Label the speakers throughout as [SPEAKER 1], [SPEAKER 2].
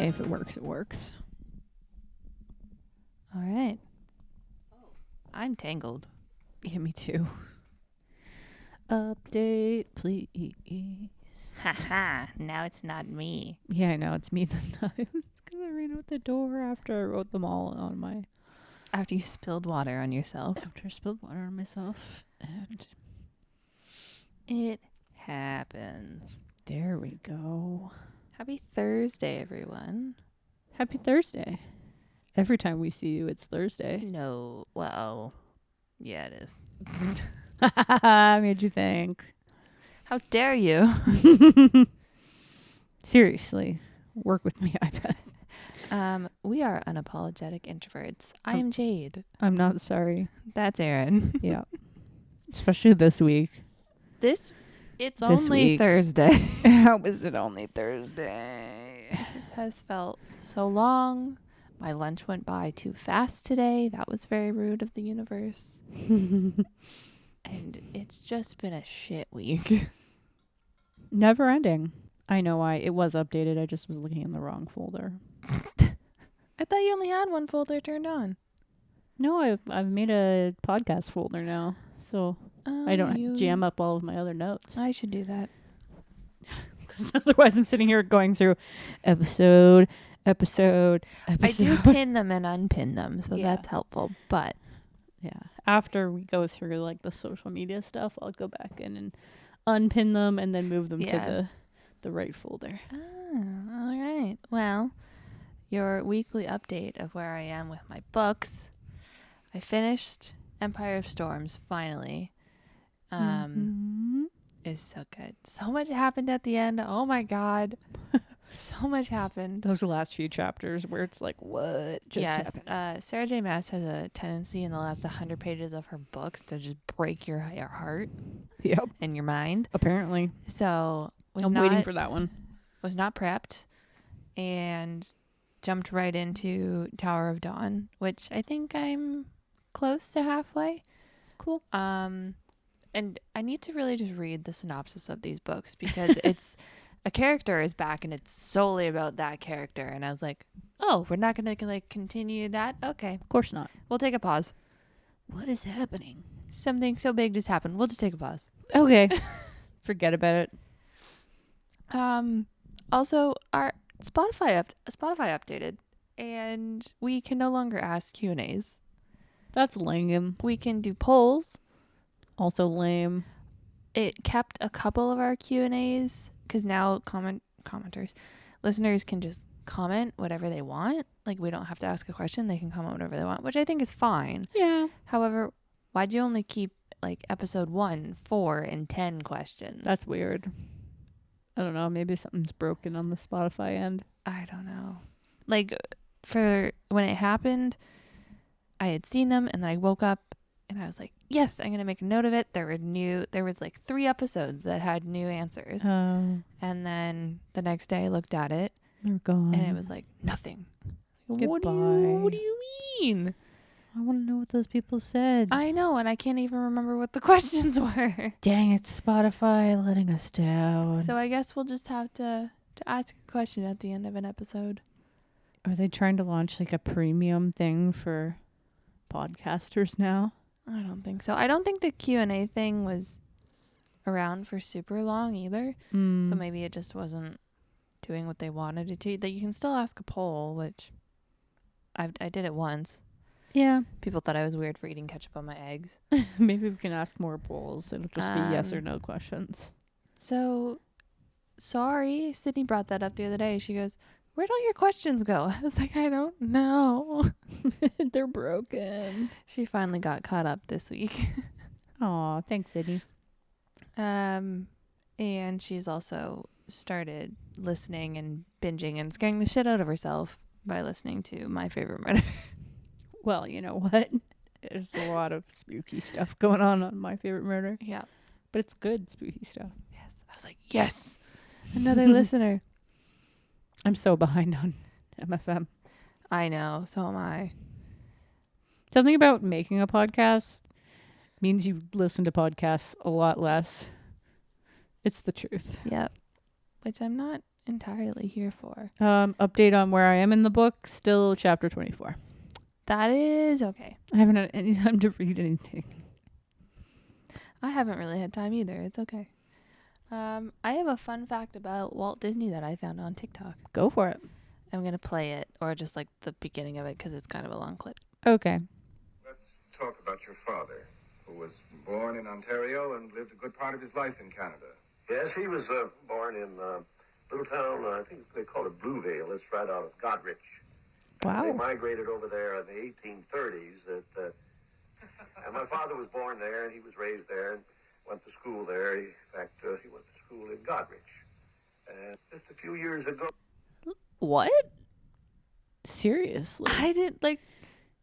[SPEAKER 1] Hey, if it works, it works.
[SPEAKER 2] All right. I'm tangled.
[SPEAKER 1] Yeah, me too. Update, please.
[SPEAKER 2] Haha, now it's not me.
[SPEAKER 1] Yeah, I know. It's me this time. It's because I ran out the door after I wrote them all on my...
[SPEAKER 2] After you spilled water on yourself.
[SPEAKER 1] After I spilled water on myself. And
[SPEAKER 2] It happens.
[SPEAKER 1] there we go.
[SPEAKER 2] Happy Thursday, everyone.
[SPEAKER 1] Happy Thursday. Every time we see you, it's Thursday.
[SPEAKER 2] No, well, yeah, it is.
[SPEAKER 1] Made you think.
[SPEAKER 2] How dare you?
[SPEAKER 1] Seriously. Work with me, iPad.
[SPEAKER 2] We are unapologetic introverts. I am Jade.
[SPEAKER 1] I'm not sorry.
[SPEAKER 2] That's Erin.
[SPEAKER 1] Yeah. Especially this week.
[SPEAKER 2] It's
[SPEAKER 1] This
[SPEAKER 2] only
[SPEAKER 1] week.
[SPEAKER 2] Thursday.
[SPEAKER 1] How is it only Thursday?
[SPEAKER 2] It has felt so long. My lunch went by too fast today. That was very rude of the universe. And it's just been a shit week.
[SPEAKER 1] Never ending. I know why. It was updated. I just was looking in the wrong folder.
[SPEAKER 2] I thought you only had one folder turned on.
[SPEAKER 1] No, I've made a podcast folder now. So I don't jam up all of my other notes.
[SPEAKER 2] I should do that.
[SPEAKER 1] Because otherwise I'm sitting here going through episode.
[SPEAKER 2] I do pin them and unpin them, so
[SPEAKER 1] Yeah.
[SPEAKER 2] that's helpful. But
[SPEAKER 1] Yeah. After we go through like the social media stuff, I'll go back in and unpin them and then move them to the right folder.
[SPEAKER 2] all right. Well, your weekly update of where I am with my books. I finished Empire of Storms finally. Is so good. So much happened at the end. Oh my god. So much happened.
[SPEAKER 1] Those last few chapters where it's like, what just happened?
[SPEAKER 2] Sarah J. Maas has a tendency in the last 100 pages of her books to just break your heart
[SPEAKER 1] Yep.
[SPEAKER 2] and your mind.
[SPEAKER 1] Apparently.
[SPEAKER 2] So
[SPEAKER 1] I'm waiting for that one.
[SPEAKER 2] Was not prepped and jumped right into Tower of Dawn, which I think I'm close to halfway.
[SPEAKER 1] Cool.
[SPEAKER 2] And I need to really just read the synopsis of these books because it's a character is back and it's solely about that character. And I was like, oh, we're not going to like continue that? Okay.
[SPEAKER 1] Of course not.
[SPEAKER 2] We'll take a pause.
[SPEAKER 1] What is happening?
[SPEAKER 2] Something so big just happened. We'll just take a pause.
[SPEAKER 1] Okay. Forget about it.
[SPEAKER 2] Also, our Spotify updated and we can no longer ask Q&As.
[SPEAKER 1] That's lame.
[SPEAKER 2] We can do polls.
[SPEAKER 1] Also lame.
[SPEAKER 2] It kept a couple of our Q&As because now listeners can just comment whatever they want. Like, we don't have to ask a question. They can comment whatever they want, which I think is fine.
[SPEAKER 1] Yeah.
[SPEAKER 2] However, why'd you only keep like episode 1, 4, and 10 questions?
[SPEAKER 1] That's weird. I don't know. Maybe something's broken on the Spotify end.
[SPEAKER 2] I don't know. Like, for when it happened, I had seen them and then I woke up and I was like, yes, I'm going to make a note of it. There was like 3 episodes that had new answers.
[SPEAKER 1] Oh.
[SPEAKER 2] And then the next day I looked at it.
[SPEAKER 1] They're gone.
[SPEAKER 2] And it was like, nothing.
[SPEAKER 1] Goodbye.
[SPEAKER 2] What do you mean?
[SPEAKER 1] I want to know what those people said.
[SPEAKER 2] I know, and I can't even remember what the questions were.
[SPEAKER 1] Dang it, Spotify letting us down.
[SPEAKER 2] So I guess we'll just have to ask a question at the end of an episode.
[SPEAKER 1] Are they trying to launch like a premium thing for podcasters now?
[SPEAKER 2] I don't think so. I don't think the Q&A thing was around for super long either. So maybe it just wasn't doing what they wanted it to. That you can still ask a poll, which I did it once.
[SPEAKER 1] Yeah.
[SPEAKER 2] People thought I was weird for eating ketchup on my eggs.
[SPEAKER 1] Maybe we can ask more polls. It'll just be yes or no questions.
[SPEAKER 2] So, sorry. Sydney brought that up the other day. She goes, where'd all your questions go? I was like, I don't know.
[SPEAKER 1] They're broken.
[SPEAKER 2] She finally got caught up this week.
[SPEAKER 1] Aw, thanks, Sydney.
[SPEAKER 2] And she's also started listening and binging and scaring the shit out of herself by listening to My Favorite Murder.
[SPEAKER 1] Well, you know what? There's a lot of spooky stuff going on My Favorite Murder.
[SPEAKER 2] Yeah.
[SPEAKER 1] But it's good spooky stuff.
[SPEAKER 2] Yes. I was like, yes, another listener.
[SPEAKER 1] I'm so behind on MFM.
[SPEAKER 2] I know. So am I.
[SPEAKER 1] Something about making a podcast means you listen to podcasts a lot less. It's the truth.
[SPEAKER 2] Yep. Which I'm not entirely here for.
[SPEAKER 1] Update on where I am in the book. Still chapter 24.
[SPEAKER 2] That is okay.
[SPEAKER 1] I haven't had any time to read anything.
[SPEAKER 2] I haven't really had time either. It's okay. I have a fun fact about Walt Disney that I found on TikTok.
[SPEAKER 1] Go for it.
[SPEAKER 2] I'm going to play it, or just like the beginning of it, because it's kind of a long clip.
[SPEAKER 1] Okay.
[SPEAKER 3] Let's talk about your father, who was born in Ontario and lived a good part of his life in Canada.
[SPEAKER 4] Yes, he was born in a little town, I think they call it Bluevale. It's right out of Godrich.
[SPEAKER 1] Wow.
[SPEAKER 4] They migrated over there in the 1830s. And my father was born there, and he was raised there, and went to school there. In fact, he went to school in Godrich. And just a few years ago...
[SPEAKER 2] What?
[SPEAKER 1] Seriously?
[SPEAKER 2] I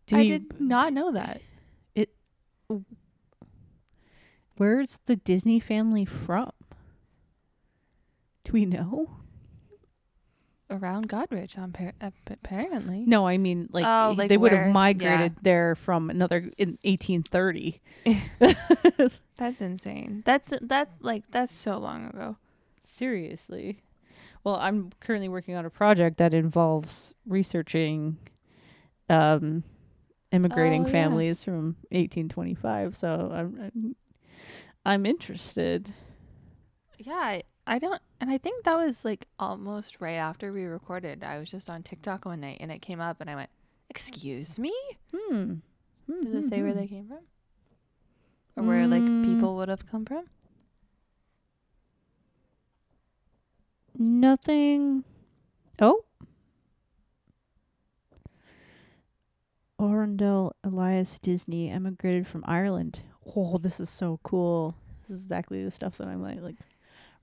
[SPEAKER 2] did not know that.
[SPEAKER 1] Where's the Disney family from? Do we know?
[SPEAKER 2] Around Godrich, apparently.
[SPEAKER 1] No, I mean, they would have migrated there from in 1830.
[SPEAKER 2] That's insane. That's so long ago.
[SPEAKER 1] Seriously. Well, I'm currently working on a project that involves researching immigrating families from 1825. So I'm interested.
[SPEAKER 2] Yeah, I don't, and I think that was like almost right after we recorded. I was just on TikTok one night and it came up and I went, "Excuse me?" Does it say where they came from? Or where like people would have come from?
[SPEAKER 1] Nothing. Oh. Arundel Elias Disney emigrated from Ireland. Oh, this is so cool. This is exactly the stuff that I'm like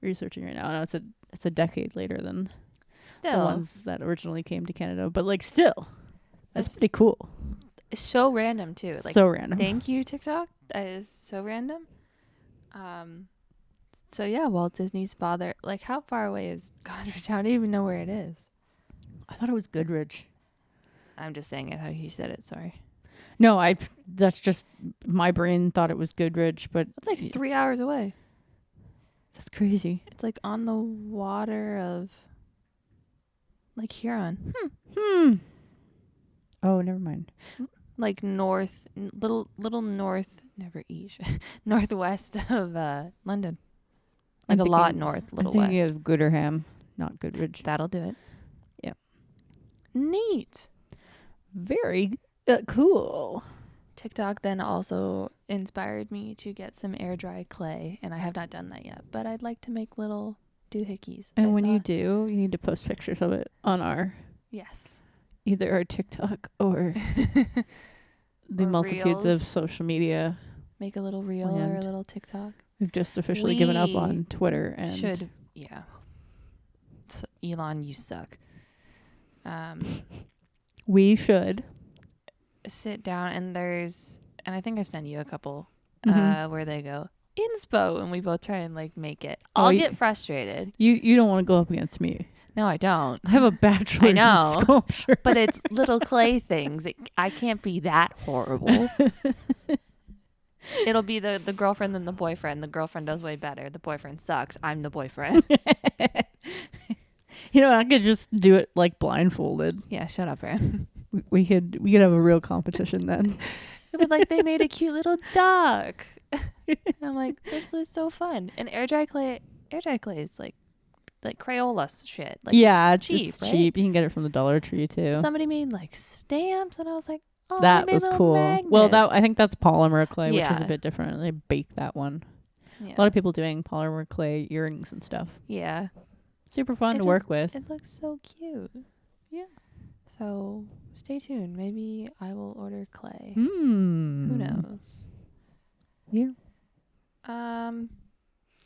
[SPEAKER 1] researching right now. I know it's a decade later than the ones that originally came to Canada, but like still, that's pretty cool.
[SPEAKER 2] It's so random too. Like,
[SPEAKER 1] so random.
[SPEAKER 2] Thank you, TikTok. That is so random. So yeah, Walt Disney's father. Like, how far away is Godrich? I don't even know where it is.
[SPEAKER 1] I thought it was Goodrich.
[SPEAKER 2] I'm just saying it how he said it. Sorry.
[SPEAKER 1] No, that's just my brain thought it was Goodrich, but
[SPEAKER 2] it's like 3 hours away.
[SPEAKER 1] That's crazy.
[SPEAKER 2] It's like on the water of like Huron.
[SPEAKER 1] Oh, never mind.
[SPEAKER 2] Like north, little north, never east, northwest of London. Like a lot north, little west.
[SPEAKER 1] I'm thinking of Gooderham, not Goodrich.
[SPEAKER 2] That'll do it.
[SPEAKER 1] Yep.
[SPEAKER 2] Neat.
[SPEAKER 1] Very cool.
[SPEAKER 2] TikTok then also inspired me to get some air dry clay, and I have not done that yet, but I'd like to make little doohickeys.
[SPEAKER 1] And when you do, you need to post pictures of it on either our TikTok or the multitudes of social media.
[SPEAKER 2] Make a little reel or a little TikTok.
[SPEAKER 1] We've just officially given up on Twitter and
[SPEAKER 2] So, Elon, you suck.
[SPEAKER 1] We should
[SPEAKER 2] sit down and I think I've sent you a couple where they go inspo and we both try and like make it. I'll get frustrated.
[SPEAKER 1] You don't want to go up against me.
[SPEAKER 2] No, I don't.
[SPEAKER 1] I have a bachelor's in sculpture.
[SPEAKER 2] But it's little clay things. I can't be that horrible. It'll be the girlfriend and the boyfriend. The girlfriend does way better. The boyfriend sucks. I'm the boyfriend.
[SPEAKER 1] I could just do it like blindfolded.
[SPEAKER 2] Yeah, shut up, Aaron.
[SPEAKER 1] We could have a real competition then.
[SPEAKER 2] But like they made a cute little duck. I'm like, this is so fun. And air dry clay is like Crayola shit. Like, it's cheap. It's cheap.
[SPEAKER 1] You can get it from the Dollar Tree too.
[SPEAKER 2] Somebody made like stamps, and I was like, oh,
[SPEAKER 1] that was cool.
[SPEAKER 2] Magnets.
[SPEAKER 1] Well, I think that's polymer clay, which is a bit different. They bake that one.
[SPEAKER 2] Yeah.
[SPEAKER 1] A lot of people doing polymer clay earrings and stuff.
[SPEAKER 2] Yeah.
[SPEAKER 1] Super fun to work with.
[SPEAKER 2] It looks so cute.
[SPEAKER 1] Yeah.
[SPEAKER 2] So stay tuned. Maybe I will order clay.
[SPEAKER 1] Who
[SPEAKER 2] knows?
[SPEAKER 1] Yeah.
[SPEAKER 2] Aaron,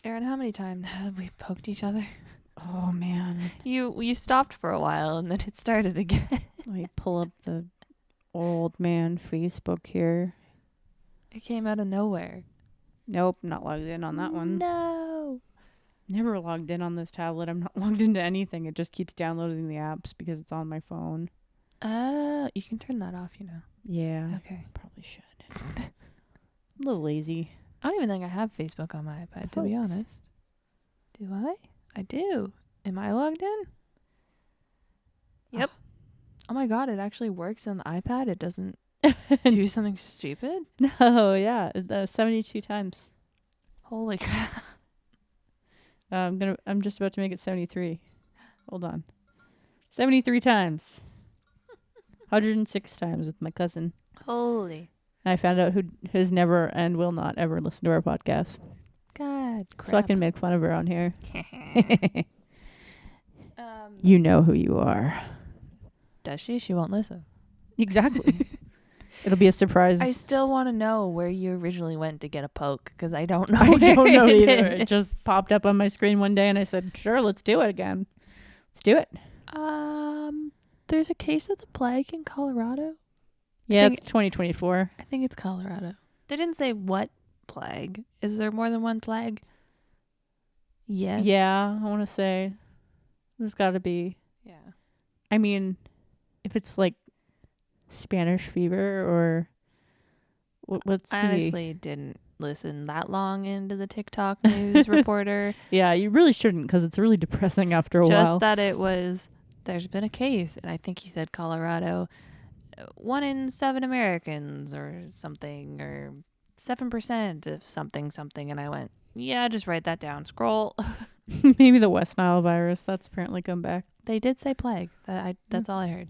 [SPEAKER 2] how many times have we poked each other?
[SPEAKER 1] Oh man.
[SPEAKER 2] You stopped for a while and then it started again.
[SPEAKER 1] Let me pull up the old man Facebook here.
[SPEAKER 2] It came out of nowhere.
[SPEAKER 1] Nope, not logged in on that one.
[SPEAKER 2] No.
[SPEAKER 1] Never logged in on this tablet. I'm not logged into anything. It just keeps downloading the apps because it's on my phone.
[SPEAKER 2] You can turn that off,
[SPEAKER 1] Yeah.
[SPEAKER 2] Okay.
[SPEAKER 1] Probably should. A little lazy.
[SPEAKER 2] I don't even think I have Facebook on my iPad, to be honest. Do I? I do. Am I logged in? Yep. Oh my god, it actually works on the iPad. It doesn't do something stupid.
[SPEAKER 1] No, yeah, 72 times.
[SPEAKER 2] Holy crap.
[SPEAKER 1] I'm just about to make it 73. Hold on. 73 times. 106 times with my cousin.
[SPEAKER 2] Holy.
[SPEAKER 1] I found out who has never and will not ever listen to our podcast.
[SPEAKER 2] God, crap.
[SPEAKER 1] So I can make fun of her on here. You know who you are.
[SPEAKER 2] Does she? She won't listen.
[SPEAKER 1] Exactly. It'll be a surprise.
[SPEAKER 2] I still want to know where you originally went to get a poke because I don't know.
[SPEAKER 1] I don't know
[SPEAKER 2] it
[SPEAKER 1] either.
[SPEAKER 2] is.
[SPEAKER 1] It just popped up on my screen one day and I said, sure, let's do it again. Let's do it.
[SPEAKER 2] There's a case of the plague in Colorado.
[SPEAKER 1] Yeah,
[SPEAKER 2] think-
[SPEAKER 1] it's 2024.
[SPEAKER 2] I think it's Colorado. They didn't say what plague. Is there more than one plague? Yes.
[SPEAKER 1] Yeah, I want to say there's got to be.
[SPEAKER 2] Yeah.
[SPEAKER 1] I mean, if it's like Spanish fever or what's
[SPEAKER 2] I
[SPEAKER 1] the...
[SPEAKER 2] honestly didn't listen that long into the TikTok news reporter.
[SPEAKER 1] Yeah, you really shouldn't because it's really depressing after a while.
[SPEAKER 2] Just that it was, there's been a case, and I think he said Colorado, 1 in 7 Americans or something, or 7% of something. And I went, yeah, just write that down. Scroll.
[SPEAKER 1] Maybe the West Nile virus. That's apparently come back.
[SPEAKER 2] They did say plague. That's all I heard.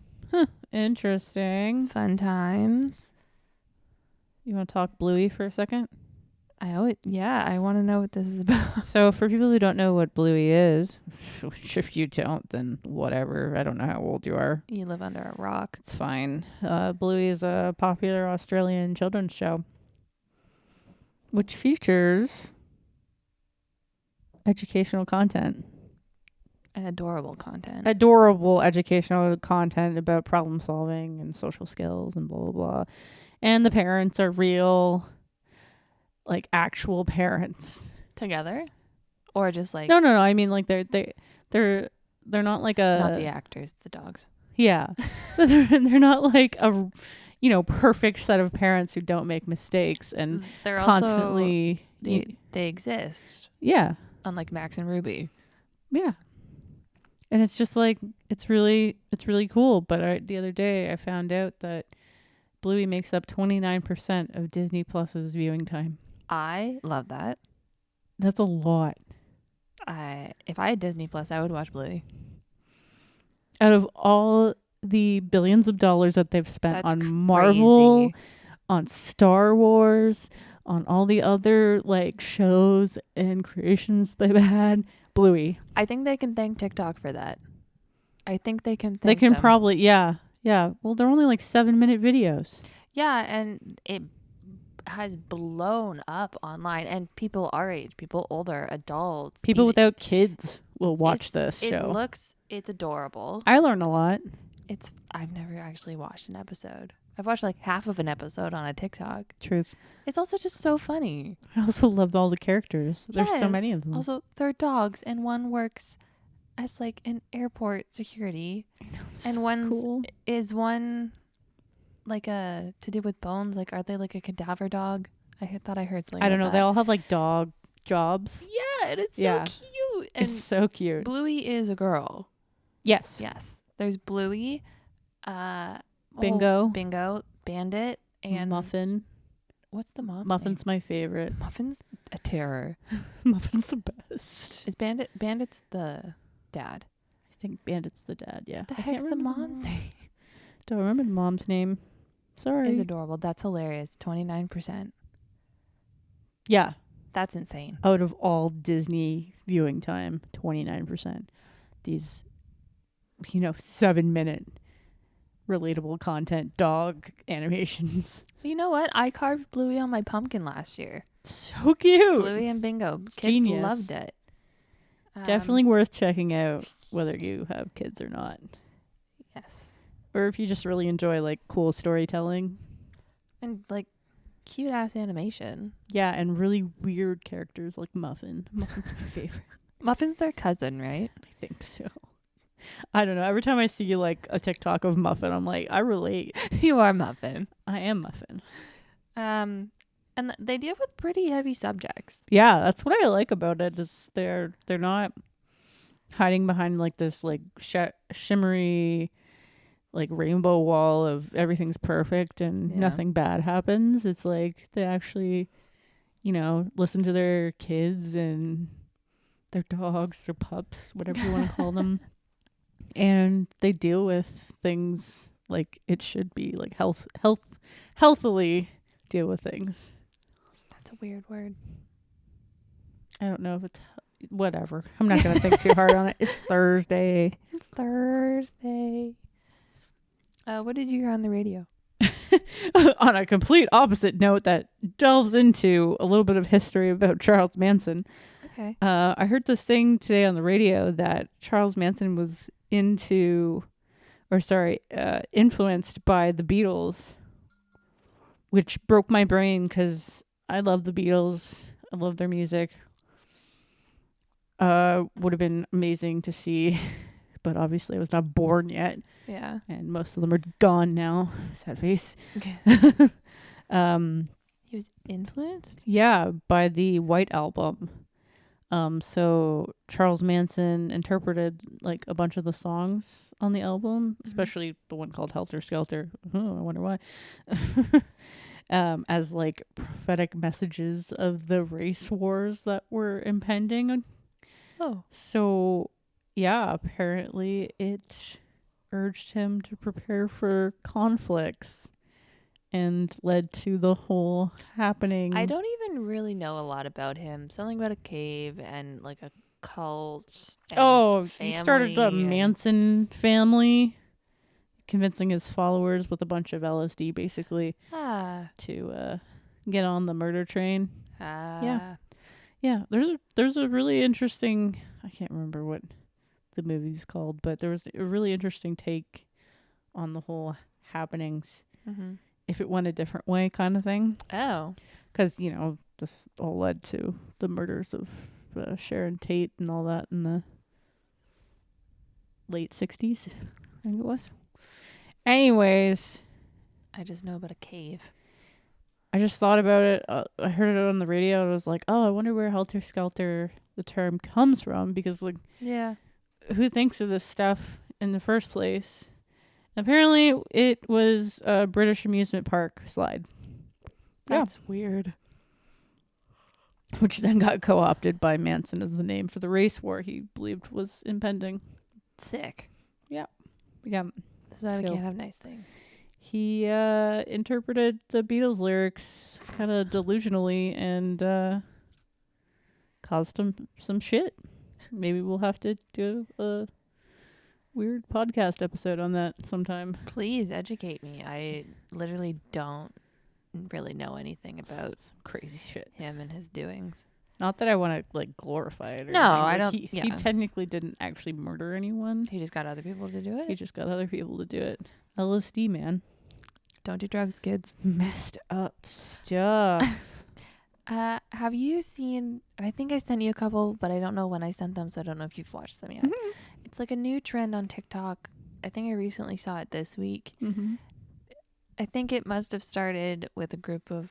[SPEAKER 1] Interesting.
[SPEAKER 2] Fun times.
[SPEAKER 1] You want to talk Bluey for a second?
[SPEAKER 2] I want to know what this is about.
[SPEAKER 1] So for people who don't know what Bluey is, which if you don't, then whatever. I don't know how old you are.
[SPEAKER 2] You live under a rock.
[SPEAKER 1] It's fine. Bluey is a popular Australian children's show, which features educational content.
[SPEAKER 2] And adorable content.
[SPEAKER 1] Adorable educational content about problem solving and social skills and blah, blah, blah. And the parents are real, like actual parents.
[SPEAKER 2] Together? Or just like...
[SPEAKER 1] No. I mean, like they're not like a...
[SPEAKER 2] Not the actors, the dogs.
[SPEAKER 1] Yeah. But they're not like a, perfect set of parents who don't make mistakes and
[SPEAKER 2] they're
[SPEAKER 1] constantly...
[SPEAKER 2] Also, they exist.
[SPEAKER 1] Yeah.
[SPEAKER 2] Unlike Max and Ruby.
[SPEAKER 1] Yeah. And it's just like, it's really cool. But the other day I found out that Bluey makes up 29% of Disney Plus's viewing time.
[SPEAKER 2] I love that.
[SPEAKER 1] That's a lot.
[SPEAKER 2] If I had Disney Plus, I would watch Bluey.
[SPEAKER 1] Out of all the billions of dollars that they've spent
[SPEAKER 2] That's
[SPEAKER 1] on Marvel,
[SPEAKER 2] crazy.
[SPEAKER 1] on Star Wars, on all the other like shows and creations they've had, Bluey.
[SPEAKER 2] I think they can thank TikTok for that. I think they can thank
[SPEAKER 1] They can
[SPEAKER 2] them.
[SPEAKER 1] probably, yeah. Well, they're only like 7-minute videos.
[SPEAKER 2] Yeah, and it has blown up online, and people our age, people older, adults,
[SPEAKER 1] People without kids will watch this show.
[SPEAKER 2] It's adorable.
[SPEAKER 1] I learn a lot.
[SPEAKER 2] I've never actually watched an episode. I've watched like half of an episode on a TikTok.
[SPEAKER 1] Truth.
[SPEAKER 2] It's also just so funny.
[SPEAKER 1] I also love all the characters. There's so many of them.
[SPEAKER 2] Also, they're dogs, and one works as like an airport security, and
[SPEAKER 1] cool.
[SPEAKER 2] is one like a to do with bones. Like, are they like a cadaver dog? I thought I heard something.
[SPEAKER 1] I don't know.
[SPEAKER 2] about
[SPEAKER 1] They
[SPEAKER 2] that.
[SPEAKER 1] all have like dog jobs.
[SPEAKER 2] Yeah, and it's
[SPEAKER 1] Yeah.
[SPEAKER 2] so cute. And
[SPEAKER 1] It's so cute.
[SPEAKER 2] Bluey is a girl.
[SPEAKER 1] Yes.
[SPEAKER 2] Yes, there's Bluey,
[SPEAKER 1] Bingo.
[SPEAKER 2] Bingo, Bandit, and
[SPEAKER 1] Muffin.
[SPEAKER 2] What's the mom?
[SPEAKER 1] Muffin's my favorite.
[SPEAKER 2] Muffin's a terror.
[SPEAKER 1] Muffin's the best.
[SPEAKER 2] Is Bandit's the dad?
[SPEAKER 1] I think Bandit's the dad, yeah.
[SPEAKER 2] The
[SPEAKER 1] I can't
[SPEAKER 2] heck's the
[SPEAKER 1] remember
[SPEAKER 2] mom's name?
[SPEAKER 1] Don't remember the mom's name. Sorry.
[SPEAKER 2] Is adorable. That's hilarious. 29%.
[SPEAKER 1] Yeah.
[SPEAKER 2] That's insane.
[SPEAKER 1] Out of all Disney viewing time, 29%. These, 7-minute relatable content dog animations.
[SPEAKER 2] You know what? I carved Bluey on my pumpkin last year.
[SPEAKER 1] So cute.
[SPEAKER 2] Bluey and Bingo. Kids
[SPEAKER 1] Genius.
[SPEAKER 2] loved it.
[SPEAKER 1] Definitely worth checking out whether you have kids or not.
[SPEAKER 2] Yes.
[SPEAKER 1] Or if you just really enjoy like cool storytelling.
[SPEAKER 2] And like cute ass animation.
[SPEAKER 1] Yeah, and really weird characters like Muffin. Muffin's my favorite.
[SPEAKER 2] Muffin's their cousin, right?
[SPEAKER 1] I think so. I don't know. Every time I see like a TikTok of Muffin, I'm like, I relate.
[SPEAKER 2] You are Muffin.
[SPEAKER 1] I am Muffin.
[SPEAKER 2] And they deal with pretty heavy subjects.
[SPEAKER 1] Yeah, that's what I like about it. Is they're not hiding behind like this like shimmery like rainbow wall of everything's perfect and nothing bad happens. It's like they actually, listen to their kids and their dogs, their pups, whatever you want to call them. And they deal with things like it should be, like healthily deal with things.
[SPEAKER 2] That's a weird word.
[SPEAKER 1] I don't know if it's whatever. I'm not going to think too hard on it. It's Thursday.
[SPEAKER 2] It's Thursday. What did you hear on the radio?
[SPEAKER 1] On a complete opposite note that delves into a little bit of history about Charles Manson.
[SPEAKER 2] Okay.
[SPEAKER 1] I heard this thing today on the radio that Charles Manson was influenced by the Beatles, which broke my brain because I love the Beatles. I love their music. Would have been amazing to see, but obviously I was not born yet.
[SPEAKER 2] Yeah.
[SPEAKER 1] And most of them are gone now. Sad face.
[SPEAKER 2] He was influenced?
[SPEAKER 1] Yeah, by the White Album. So Charles Manson interpreted like a bunch of the songs on the album, especially the one called Helter Skelter. Oh, I wonder why. As like prophetic messages of the race wars that were impending.
[SPEAKER 2] Oh.
[SPEAKER 1] So, yeah, apparently it urged him to prepare for conflicts and led to the whole happening.
[SPEAKER 2] I don't even really know a lot about him. Something about a cave and like a cult. And
[SPEAKER 1] he started a Manson family, convincing his followers with a bunch of LSD basically to get on the murder train. Yeah, there's a really interesting, I can't remember what the movie's called, but there was a really interesting take on the whole happenings.
[SPEAKER 2] Mm-hmm.
[SPEAKER 1] If it went a different way kind of thing.
[SPEAKER 2] Oh.
[SPEAKER 1] Because, this all led to the murders of Sharon Tate and all that in the late 60s, I think it was. Anyways.
[SPEAKER 2] I just know about a cave.
[SPEAKER 1] I just thought about it. I heard it on the radio and I was like, oh, I wonder where Helter Skelter, the term, comes from. Because, like, who thinks of this stuff in the first place? Apparently, it was a British amusement park slide.
[SPEAKER 2] That's weird.
[SPEAKER 1] Which then got co-opted by Manson as the name for the race war he believed was impending.
[SPEAKER 2] Sick.
[SPEAKER 1] Yeah.
[SPEAKER 2] So we can't have nice things.
[SPEAKER 1] He interpreted the Beatles lyrics kind of delusionally and caused some shit. Maybe we'll have to do a weird podcast episode on that sometime.
[SPEAKER 2] Please educate me. I literally don't really know anything about
[SPEAKER 1] some crazy shit.
[SPEAKER 2] Him and his doings.
[SPEAKER 1] Not that I want to like glorify it. Or
[SPEAKER 2] no,
[SPEAKER 1] I
[SPEAKER 2] don't.
[SPEAKER 1] He technically didn't actually murder anyone.
[SPEAKER 2] He just got other people to do it.
[SPEAKER 1] LSD, man.
[SPEAKER 2] Don't do drugs, kids.
[SPEAKER 1] Messed up stuff.
[SPEAKER 2] Have you seen, and I think I sent you a couple, but I don't know when I sent them, so I don't know if you've watched them yet. Mm-hmm. It's like a new trend on TikTok. I think I recently saw it this week.
[SPEAKER 1] Mm-hmm.
[SPEAKER 2] I think it must have started with a group of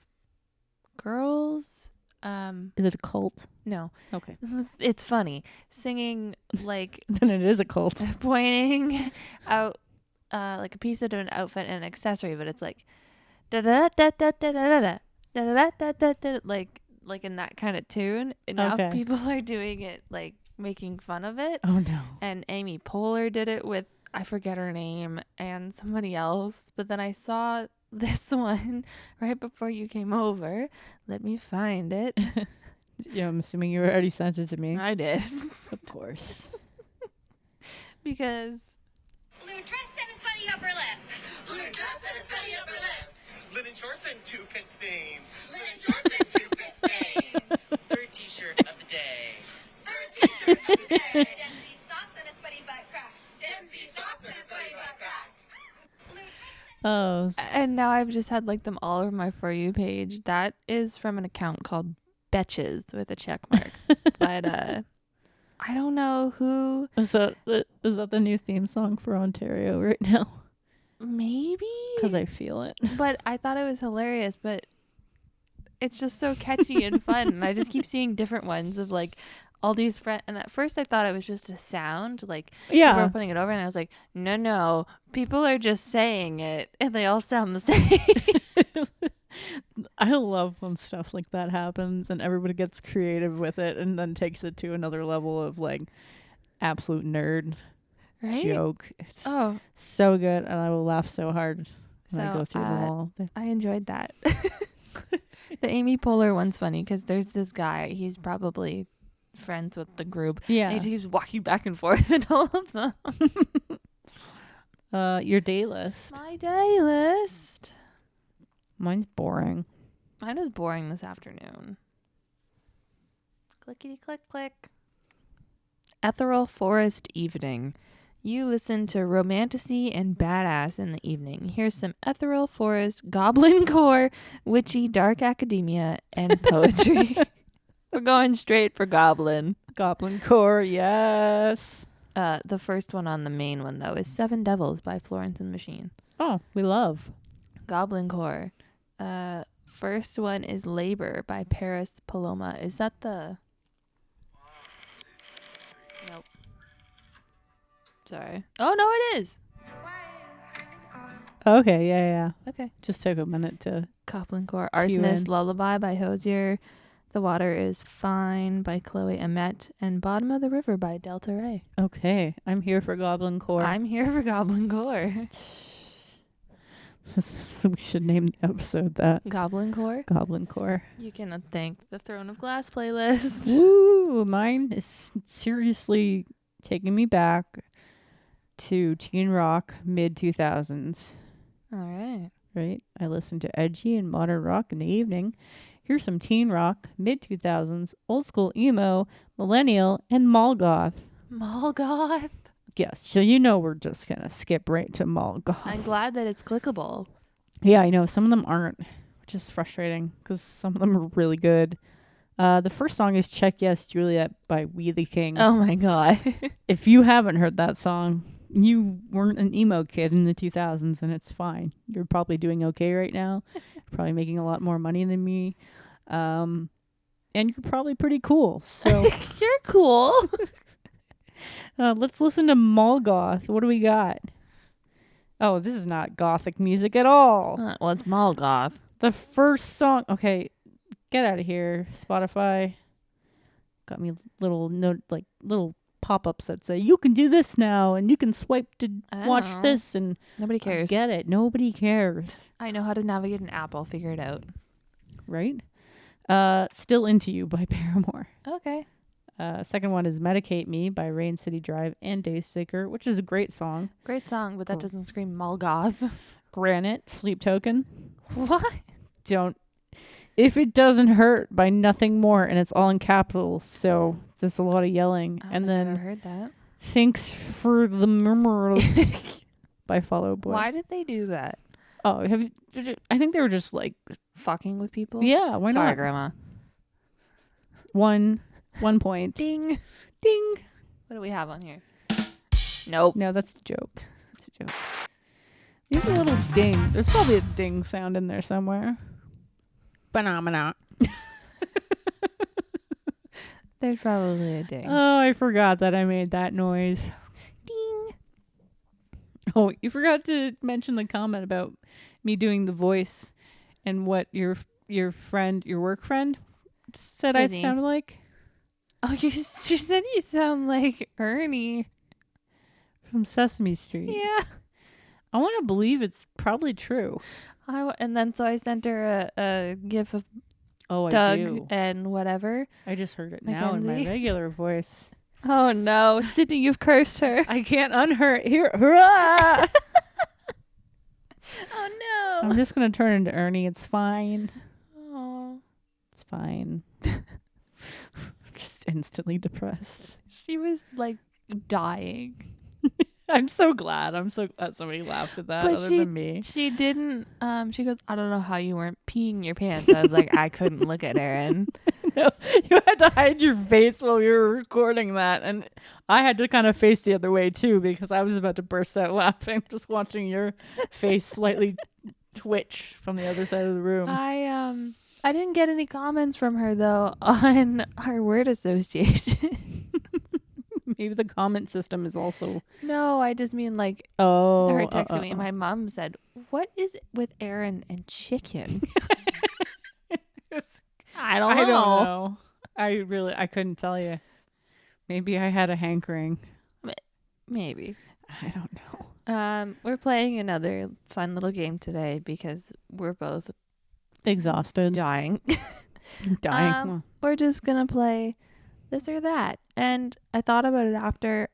[SPEAKER 2] girls.
[SPEAKER 1] Is it a cult?
[SPEAKER 2] No.
[SPEAKER 1] Okay.
[SPEAKER 2] It's funny. Singing like...
[SPEAKER 1] Then it is a cult.
[SPEAKER 2] Pointing out like a piece of an outfit and an accessory, but it's like... da-da-da-da-da-da-da-da. Like in that kind of tune, and now people are doing it like making fun of it.
[SPEAKER 1] Oh no.
[SPEAKER 2] And Amy Poehler did it with, I forget her name, and somebody else, but then I saw this one right before you came over. Let me find it.
[SPEAKER 1] Yeah, I'm assuming you already sent it to me.
[SPEAKER 2] I did.
[SPEAKER 1] Of course.
[SPEAKER 2] Because
[SPEAKER 5] blue dress and a sweaty upper lip.
[SPEAKER 6] Blue dress and a sweaty upper lip. Linen shorts and 2 pit stains.
[SPEAKER 5] Linen shorts and 2 pit stains.
[SPEAKER 6] Third t-shirt of the day.
[SPEAKER 5] Third t-shirt of the day. Gen Z socks and a sweaty butt crack. Gen Z socks and a sweaty butt crack.
[SPEAKER 1] Oh.
[SPEAKER 2] And now I've just had like them all over my For You page. That is from an account called Betches with a check mark. But I don't know who.
[SPEAKER 1] Is that the new theme song for Ontario right now?
[SPEAKER 2] Maybe.
[SPEAKER 1] Because I feel it.
[SPEAKER 2] But I thought it was hilarious, but it's just so catchy and fun. And I just keep seeing different ones of like all these friends. And at first I thought it was just a sound, like people
[SPEAKER 1] Yeah.
[SPEAKER 2] were putting it over, and I was like, no, people are just saying it, and they all sound the same.
[SPEAKER 1] I love when stuff like that happens and everybody gets creative with it and then takes it to another level of like absolute nerd
[SPEAKER 2] Right?
[SPEAKER 1] joke. It's
[SPEAKER 2] Oh,
[SPEAKER 1] so good, and I will laugh so hard when I
[SPEAKER 2] So,
[SPEAKER 1] go through them all.
[SPEAKER 2] I enjoyed that. The Amy Poehler one's funny because there's this guy. He's probably friends with the group.
[SPEAKER 1] Yeah.
[SPEAKER 2] And he just keeps walking back and forth in all of them.
[SPEAKER 1] Your day list.
[SPEAKER 2] My day list.
[SPEAKER 1] Mine's boring.
[SPEAKER 2] Mine was boring this afternoon. Clickety click click. Ethereal Forest Evening. You listen to Romantasy and Badass in the evening. Here's some Ethereal Forest, Goblincore, witchy, dark academia, and poetry. We're going straight for Goblin.
[SPEAKER 1] Goblincore, yes.
[SPEAKER 2] The first one on the main one, though, is Seven Devils by Florence and the Machine.
[SPEAKER 1] Oh, we love.
[SPEAKER 2] Goblincore. First one is Labor by Paris Paloma. Is that the... Nope. Sorry. Oh, no, it is.
[SPEAKER 1] Okay, yeah.
[SPEAKER 2] Okay.
[SPEAKER 1] Just took a minute to.
[SPEAKER 2] Goblincore.
[SPEAKER 1] Cue in.
[SPEAKER 2] Arsonist Lullaby by Hosier. The Water is Fine by Chloe Amet. And Bottom of the River by Delta Ray.
[SPEAKER 1] Okay, I'm here for Goblincore.
[SPEAKER 2] I'm here for Goblincore.
[SPEAKER 1] We should name the episode that.
[SPEAKER 2] Goblincore.
[SPEAKER 1] Goblincore.
[SPEAKER 2] You can thank the Throne of Glass playlist.
[SPEAKER 1] Woo! Mine is seriously taking me back to teen rock mid 2000s.
[SPEAKER 2] All right.
[SPEAKER 1] Right? I listened to edgy and modern rock in the evening. Here's some teen rock mid 2000s, old school emo, millennial, and mall goth.
[SPEAKER 2] Mall goth.
[SPEAKER 1] Yes, so you know we're just gonna skip right to mall goth.
[SPEAKER 2] I'm glad that it's clickable.
[SPEAKER 1] Yeah, I know some of them aren't, which is frustrating because some of them are really good. The first song is "Check Yes Juliet" by We the Kings.
[SPEAKER 2] Oh my god.
[SPEAKER 1] If you haven't heard that song, you weren't an emo kid in the 2000s, and it's fine. You're probably doing okay right now. You're probably making a lot more money than me, and you're probably pretty cool. So
[SPEAKER 2] You're cool.
[SPEAKER 1] let's listen to Mall Goth. What do we got? Oh, this is not gothic music at all.
[SPEAKER 2] Well, it's mall goth.
[SPEAKER 1] The first song. Okay, get out of here, Spotify. Got me little pop-ups that say you can do this now and you can swipe to watch
[SPEAKER 2] Oh.
[SPEAKER 1] this, and
[SPEAKER 2] Nobody cares.
[SPEAKER 1] get it. Nobody cares,
[SPEAKER 2] I know how to navigate an app. I'll figure it out.
[SPEAKER 1] right? Still Into You by Paramore.
[SPEAKER 2] Okay.
[SPEAKER 1] Second one is Medicate Me by Rain City Drive and Daysticker, which is a great song.
[SPEAKER 2] Great song, but that
[SPEAKER 1] Cool.
[SPEAKER 2] doesn't scream mall goth.
[SPEAKER 1] Granite, Sleep Token.
[SPEAKER 2] What?
[SPEAKER 1] Don't. If It Doesn't Hurt by Nothing More, and it's all in capitals, so there's a lot of yelling.
[SPEAKER 2] I've
[SPEAKER 1] And
[SPEAKER 2] never
[SPEAKER 1] then
[SPEAKER 2] heard that.
[SPEAKER 1] Thanks for the Memories by Fall Out Boy.
[SPEAKER 2] Why did they do that?
[SPEAKER 1] Oh, I think they were just like,
[SPEAKER 2] Fucking with people?
[SPEAKER 1] yeah, why
[SPEAKER 2] Sorry,
[SPEAKER 1] not?
[SPEAKER 2] Grandma.
[SPEAKER 1] One point.
[SPEAKER 2] Ding.
[SPEAKER 1] Ding.
[SPEAKER 2] What do we have on here? Nope.
[SPEAKER 1] No, that's a joke. That's a joke. Maybe a little ding. There's probably a ding sound in there somewhere. Phenomena.
[SPEAKER 2] There's probably a ding.
[SPEAKER 1] Oh, I forgot that I made that noise.
[SPEAKER 2] Ding.
[SPEAKER 1] Oh, you forgot to mention the comment about me doing the voice and what your work friend said I
[SPEAKER 2] Sydney.
[SPEAKER 1] sounded like
[SPEAKER 2] Oh, she said you sound like Ernie.
[SPEAKER 1] from Sesame Street.
[SPEAKER 2] Yeah.
[SPEAKER 1] I want to believe it's probably true.
[SPEAKER 2] And then so I sent her a gif of
[SPEAKER 1] Oh, I
[SPEAKER 2] Doug
[SPEAKER 1] do.
[SPEAKER 2] and whatever.
[SPEAKER 1] I just heard it now in my
[SPEAKER 2] Mackenzie.
[SPEAKER 1] regular voice.
[SPEAKER 2] Oh no, Sydney, you've cursed her.
[SPEAKER 1] I can't unhurt here. Hurrah!
[SPEAKER 2] Oh
[SPEAKER 1] I'm
[SPEAKER 2] no.
[SPEAKER 1] just gonna turn into Ernie. It's fine.
[SPEAKER 2] Oh,
[SPEAKER 1] It's fine. Just instantly depressed.
[SPEAKER 2] she was like dying.
[SPEAKER 1] I'm so glad. I'm so glad somebody laughed at that
[SPEAKER 2] But
[SPEAKER 1] other than me.
[SPEAKER 2] She didn't. She goes, I don't know how you weren't peeing your pants. I was like, I couldn't look at Aaron.
[SPEAKER 1] No, you had to hide your face while you were recording that, and I had to kind of face the other way too because I was about to burst out laughing just watching your face slightly twitch from the other side of the room.
[SPEAKER 2] I didn't get any comments from her though on our word association.
[SPEAKER 1] Maybe the comment system is also.
[SPEAKER 2] No, I just mean like
[SPEAKER 1] Oh.
[SPEAKER 2] her texted me. My mom said, "What is it with Aaron and chicken?" I don't know.
[SPEAKER 1] I don't know. I couldn't tell you. Maybe I had a hankering.
[SPEAKER 2] Maybe.
[SPEAKER 1] I don't know.
[SPEAKER 2] We're playing another fun little game today because we're both
[SPEAKER 1] Exhausted.
[SPEAKER 2] dying.
[SPEAKER 1] Dying. Well,
[SPEAKER 2] We're just gonna play this or that. And I thought about it after.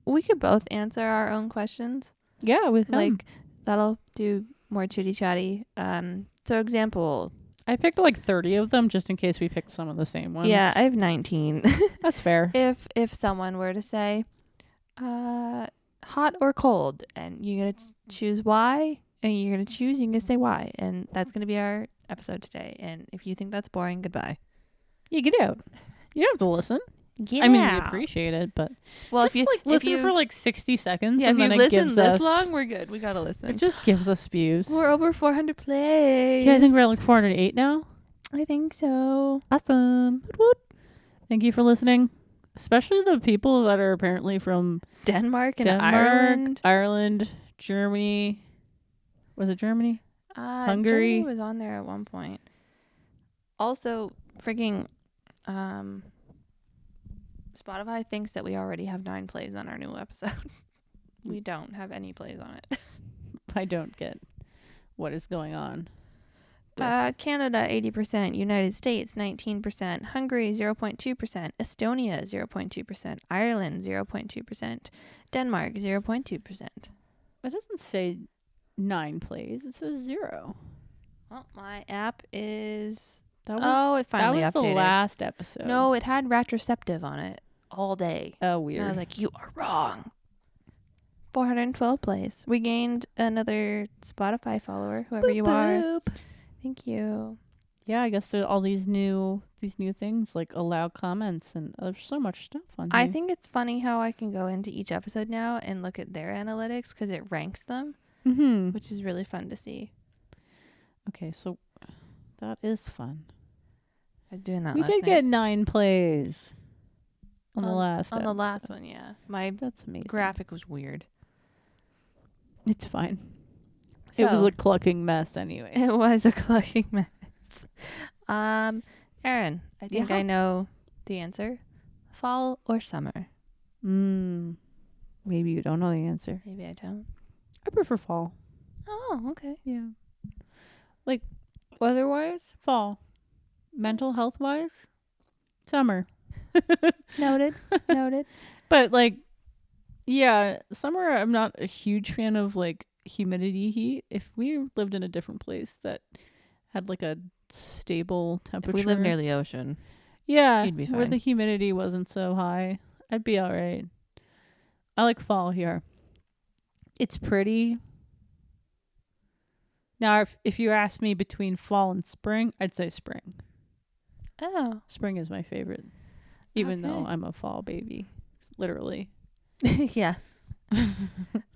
[SPEAKER 2] We could both answer our own questions.
[SPEAKER 1] yeah, with
[SPEAKER 2] Like that'll do more chitty chatty. So example.
[SPEAKER 1] I picked like 30 of them just in case we picked some of the same ones.
[SPEAKER 2] Yeah, I have 19.
[SPEAKER 1] That's fair.
[SPEAKER 2] If someone were to say, hot or cold, and you're gonna choose why, and you're gonna choose, you can say why, and that's gonna be our episode today. And if you think that's boring, goodbye.
[SPEAKER 1] You get out. You don't have to listen.
[SPEAKER 2] Yeah.
[SPEAKER 1] I mean, we appreciate it, but
[SPEAKER 2] well,
[SPEAKER 1] just listen for like 60 seconds,
[SPEAKER 2] yeah,
[SPEAKER 1] and
[SPEAKER 2] if
[SPEAKER 1] then
[SPEAKER 2] you
[SPEAKER 1] it
[SPEAKER 2] listen
[SPEAKER 1] gives
[SPEAKER 2] this
[SPEAKER 1] us.
[SPEAKER 2] long, we're good. We gotta listen.
[SPEAKER 1] It just gives us views.
[SPEAKER 2] We're over 400 plays.
[SPEAKER 1] Yeah, I think we're at like 408 now.
[SPEAKER 2] I think so.
[SPEAKER 1] Awesome. Woot woot. Thank you for listening, especially the people that are apparently from
[SPEAKER 2] Denmark and
[SPEAKER 1] Denmark,
[SPEAKER 2] Ireland.
[SPEAKER 1] Ireland, Germany. Was it Germany? Hungary.
[SPEAKER 2] Germany was on there at one point. Also, freaking, Spotify thinks that we already have 9 plays on our new episode. We don't have any plays on it.
[SPEAKER 1] I don't get what is going on.
[SPEAKER 2] Canada 80%, United States 19%, Hungary 0.2%, Estonia 0.2%, Ireland 0.2%, Denmark 0.2%.
[SPEAKER 1] It doesn't say 9 plays. It says 0.
[SPEAKER 2] Well, my app is
[SPEAKER 1] That was,
[SPEAKER 2] it finally
[SPEAKER 1] that was
[SPEAKER 2] updated.
[SPEAKER 1] the last episode.
[SPEAKER 2] No, it had retrospective on it all day.
[SPEAKER 1] Oh, weird.
[SPEAKER 2] And I was like, you are wrong. 412 plays. We gained another Spotify follower, whoever
[SPEAKER 1] boop,
[SPEAKER 2] you are.
[SPEAKER 1] boop.
[SPEAKER 2] Thank you.
[SPEAKER 1] Yeah, I guess there are all these new things like allow comments, and there's so much stuff on here.
[SPEAKER 2] I think it's funny how I can go into each episode now and look at their analytics because it ranks them, which is really fun to see.
[SPEAKER 1] Okay, so that is fun.
[SPEAKER 2] I was doing that
[SPEAKER 1] We
[SPEAKER 2] last
[SPEAKER 1] did
[SPEAKER 2] night.
[SPEAKER 1] get 9 plays on the last
[SPEAKER 2] On the last
[SPEAKER 1] episode.
[SPEAKER 2] one, yeah. My
[SPEAKER 1] That's amazing.
[SPEAKER 2] graphic was weird.
[SPEAKER 1] It's fine. It was
[SPEAKER 2] So-
[SPEAKER 1] a clucking mess anyways.
[SPEAKER 2] It was a clucking mess. Erin, I think
[SPEAKER 1] Yeah.
[SPEAKER 2] I know the answer. Fall or summer?
[SPEAKER 1] Maybe you don't know the answer.
[SPEAKER 2] Maybe I don't.
[SPEAKER 1] I prefer fall.
[SPEAKER 2] Oh, okay.
[SPEAKER 1] Yeah. Like weather-wise, fall. Mental health-wise, summer.
[SPEAKER 2] Noted. Noted.
[SPEAKER 1] But like, yeah, summer I'm not a huge fan of like humidity heat. If we lived in a different place that had like a stable temperature.
[SPEAKER 2] If we live near the ocean.
[SPEAKER 1] yeah,
[SPEAKER 2] you'd be
[SPEAKER 1] where
[SPEAKER 2] fine.
[SPEAKER 1] the humidity wasn't so high, I'd be all right. I like fall here. It's pretty. Now, if you ask me between fall and spring, I'd say spring.
[SPEAKER 2] Oh.
[SPEAKER 1] Spring is my favorite, even though
[SPEAKER 2] Okay.
[SPEAKER 1] I'm a fall baby, literally.
[SPEAKER 2] Yeah.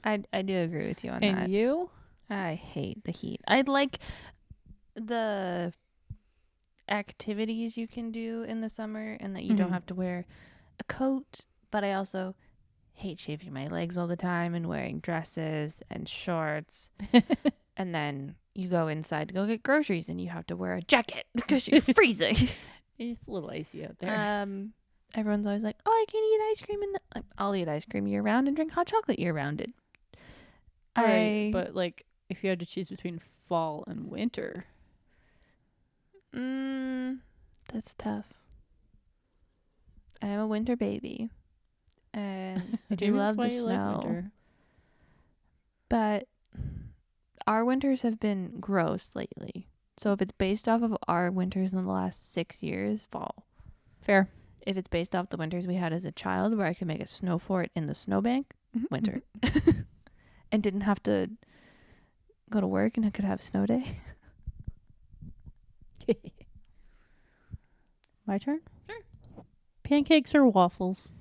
[SPEAKER 2] I do agree with you on
[SPEAKER 1] And
[SPEAKER 2] that.
[SPEAKER 1] you?
[SPEAKER 2] I hate the heat. I like the activities you can do in the summer and that you don't
[SPEAKER 1] Mhm.
[SPEAKER 2] have to wear a coat, but I also hate shaving my legs all the time and wearing dresses and shorts. And then you go inside to go get groceries and you have to wear a jacket because you're freezing.
[SPEAKER 1] It's a little icy out there.
[SPEAKER 2] Everyone's always like, "Oh, I can eat ice cream I'll eat ice cream year round and drink hot chocolate year round."
[SPEAKER 1] Right, but like if you had to choose between fall and winter,
[SPEAKER 2] That's tough. I'm a winter baby, and I do
[SPEAKER 1] maybe
[SPEAKER 2] love
[SPEAKER 1] that's
[SPEAKER 2] the
[SPEAKER 1] why you
[SPEAKER 2] snow.
[SPEAKER 1] like winter.
[SPEAKER 2] But our winters have been gross lately. So if it's based off of our winters in the last 6 years, fall.
[SPEAKER 1] Fair.
[SPEAKER 2] If it's based off the winters we had as a child where I could make a snow fort in the snowbank, winter. And didn't have to go to work and I could have snow day.
[SPEAKER 1] My turn?
[SPEAKER 2] Sure.
[SPEAKER 1] Pancakes or waffles?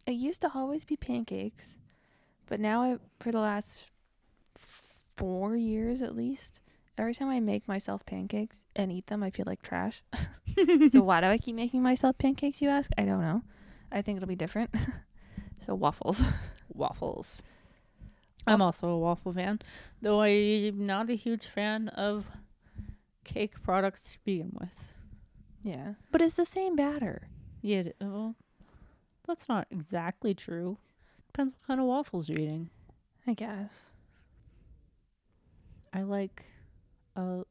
[SPEAKER 2] It used to always be pancakes, but now for the last 4 years at least, every time I make myself pancakes and eat them, I feel like trash. So why do I keep making myself pancakes, you ask? I don't know. I think it'll be different. So waffles.
[SPEAKER 1] Waffles. I'm also a waffle fan, though I'm not a huge fan of cake products to begin with.
[SPEAKER 2] Yeah. But it's the same batter.
[SPEAKER 1] Yeah, well, that's not exactly true. Depends what kind of waffles you're eating.
[SPEAKER 2] I guess.
[SPEAKER 1] I like, I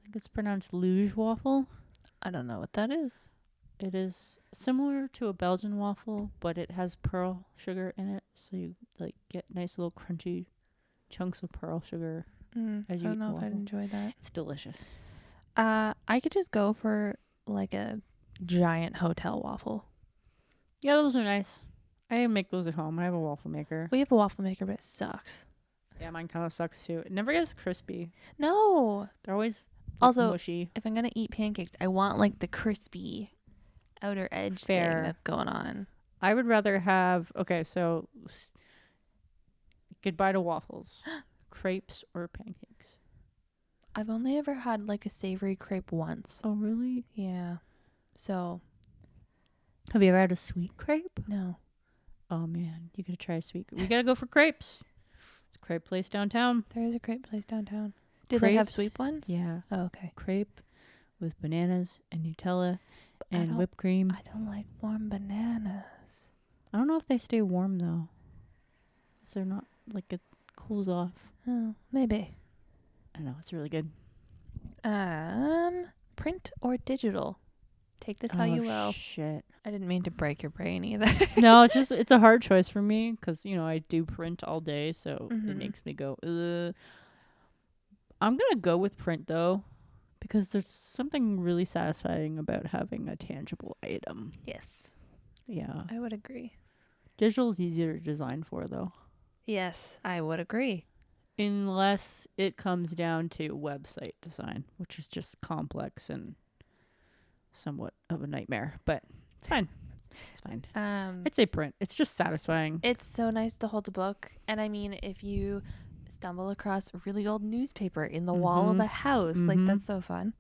[SPEAKER 1] think it's pronounced luge waffle.
[SPEAKER 2] I don't know what that is.
[SPEAKER 1] It is similar to a Belgian waffle, but it has pearl sugar in it, so you like get nice little crunchy chunks of pearl sugar.
[SPEAKER 2] I
[SPEAKER 1] As you
[SPEAKER 2] don't
[SPEAKER 1] eat
[SPEAKER 2] know if
[SPEAKER 1] waffle.
[SPEAKER 2] I'd enjoy that.
[SPEAKER 1] It's delicious.
[SPEAKER 2] I could just go for like a giant hotel waffle.
[SPEAKER 1] Yeah, those are nice. I make those at home. I have a waffle maker.
[SPEAKER 2] We have a waffle maker, but it sucks.
[SPEAKER 1] Yeah, mine kind of sucks too. It never gets crispy.
[SPEAKER 2] No.
[SPEAKER 1] They're always
[SPEAKER 2] Also,
[SPEAKER 1] mushy.
[SPEAKER 2] if I'm gonna eat pancakes, I want like the crispy outer edge thing
[SPEAKER 1] Fair.
[SPEAKER 2] that's going on.
[SPEAKER 1] I would rather have so goodbye to waffles, crepes or pancakes.
[SPEAKER 2] I've only ever had like a savory crepe once.
[SPEAKER 1] Oh really?
[SPEAKER 2] Yeah. So
[SPEAKER 1] Have you ever had a sweet crepe?
[SPEAKER 2] no.
[SPEAKER 1] Oh man, you gotta try a sweet. We gotta go for crepes. It's a crepe place downtown.
[SPEAKER 2] There is a crepe place downtown. Do they have
[SPEAKER 1] Crepes?
[SPEAKER 2] sweet ones?
[SPEAKER 1] Yeah,
[SPEAKER 2] Oh, okay.
[SPEAKER 1] crepe with bananas and Nutella
[SPEAKER 2] I
[SPEAKER 1] and
[SPEAKER 2] don't-
[SPEAKER 1] whipped cream.
[SPEAKER 2] I don't like warm bananas.
[SPEAKER 1] I don't know if they stay warm though. So they're not like it cools off.
[SPEAKER 2] Oh, maybe.
[SPEAKER 1] I don't know. It's really good.
[SPEAKER 2] Print or digital? Take this how you will.
[SPEAKER 1] Shit.
[SPEAKER 2] I didn't mean to break your brain either.
[SPEAKER 1] No, it's a hard choice for me because I do print all day, so it
[SPEAKER 2] Mhm.
[SPEAKER 1] makes me go. I'm gonna go with print though, because there's something really satisfying about having a tangible item.
[SPEAKER 2] Yes,
[SPEAKER 1] Yeah,
[SPEAKER 2] I would agree.
[SPEAKER 1] digital's easier to design for though,
[SPEAKER 2] Yes, I would agree.
[SPEAKER 1] unless it comes down to website design, which is just complex and somewhat of a nightmare. But it's fine. It's fine. I'd say print. It's just satisfying.
[SPEAKER 2] It's so nice to hold a book. And I mean, if you stumble across a really old newspaper in the wall of
[SPEAKER 1] Mhm.
[SPEAKER 2] a house, like
[SPEAKER 1] Mhm.
[SPEAKER 2] that's so fun.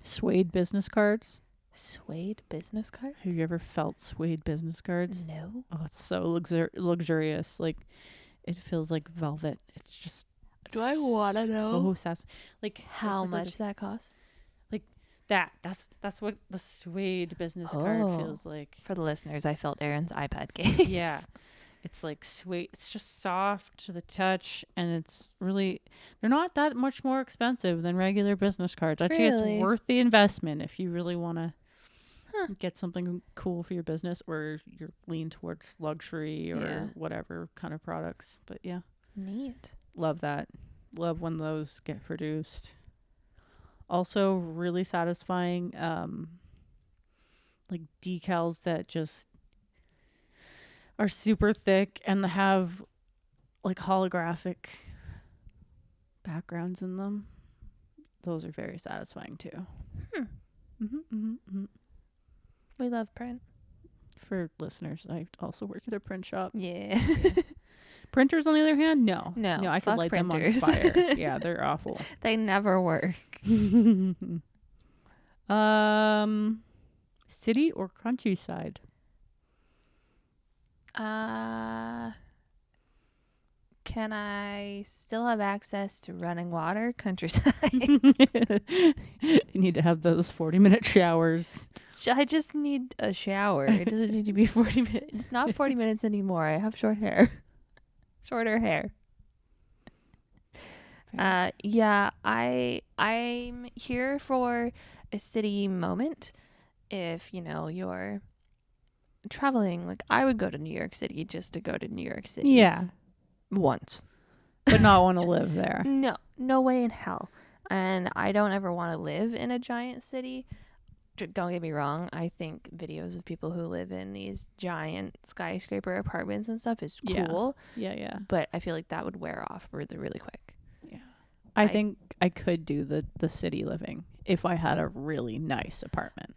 [SPEAKER 1] Suede business cards.
[SPEAKER 2] Suede business card?
[SPEAKER 1] Have you ever felt suede business cards?
[SPEAKER 2] No.
[SPEAKER 1] Oh, it's so luxurious. Like, it feels like velvet. It's just.
[SPEAKER 2] Do I wanna know
[SPEAKER 1] Oh, satisfying. Like
[SPEAKER 2] how
[SPEAKER 1] it's like
[SPEAKER 2] much that costs?
[SPEAKER 1] That's what the suede business card
[SPEAKER 2] Oh.
[SPEAKER 1] feels like.
[SPEAKER 2] For the listeners, I felt Aaron's iPad case.
[SPEAKER 1] Yeah, it's like suede. It's just soft to the touch, and it's really. They're not that much more expensive than regular business cards. Actually,
[SPEAKER 2] Really?
[SPEAKER 1] it's worth the investment if you really want to.
[SPEAKER 2] Huh.
[SPEAKER 1] Get something cool for your business, or you're lean towards luxury or
[SPEAKER 2] Yeah.
[SPEAKER 1] whatever kind of products. But yeah,
[SPEAKER 2] Neat.
[SPEAKER 1] love that. Love when those get produced. Also, really satisfying, like decals that just are super thick and have like holographic backgrounds in them. Those are very satisfying too.
[SPEAKER 2] We love print.
[SPEAKER 1] For listeners, I also work at a print shop.
[SPEAKER 2] Yeah.
[SPEAKER 1] Printers, on the other hand, no,
[SPEAKER 2] No,
[SPEAKER 1] I could
[SPEAKER 2] fuck
[SPEAKER 1] light
[SPEAKER 2] printers.
[SPEAKER 1] them on fire. Yeah, they're awful.
[SPEAKER 2] They never work.
[SPEAKER 1] City or countryside?
[SPEAKER 2] Can I still have access to running water? Countryside.
[SPEAKER 1] You need to have those 40-minute showers.
[SPEAKER 2] I just need a shower. It doesn't need to be 40 minutes. It's not 40 minutes anymore. I have short hair. Shorter hair. Yeah, I'm here for a city moment. If, you're traveling, like I would go to New York City just to go to New York City.
[SPEAKER 1] Yeah,
[SPEAKER 2] Once.
[SPEAKER 1] but not want to live there.
[SPEAKER 2] No way in hell. And I don't ever want to live in a giant city. Don't get me wrong. I think videos of people who live in these giant skyscraper apartments and stuff is
[SPEAKER 1] Yeah.
[SPEAKER 2] cool.
[SPEAKER 1] Yeah.
[SPEAKER 2] But I feel like that would wear off really, really quick.
[SPEAKER 1] I think I could do the city living if I had a really nice apartment.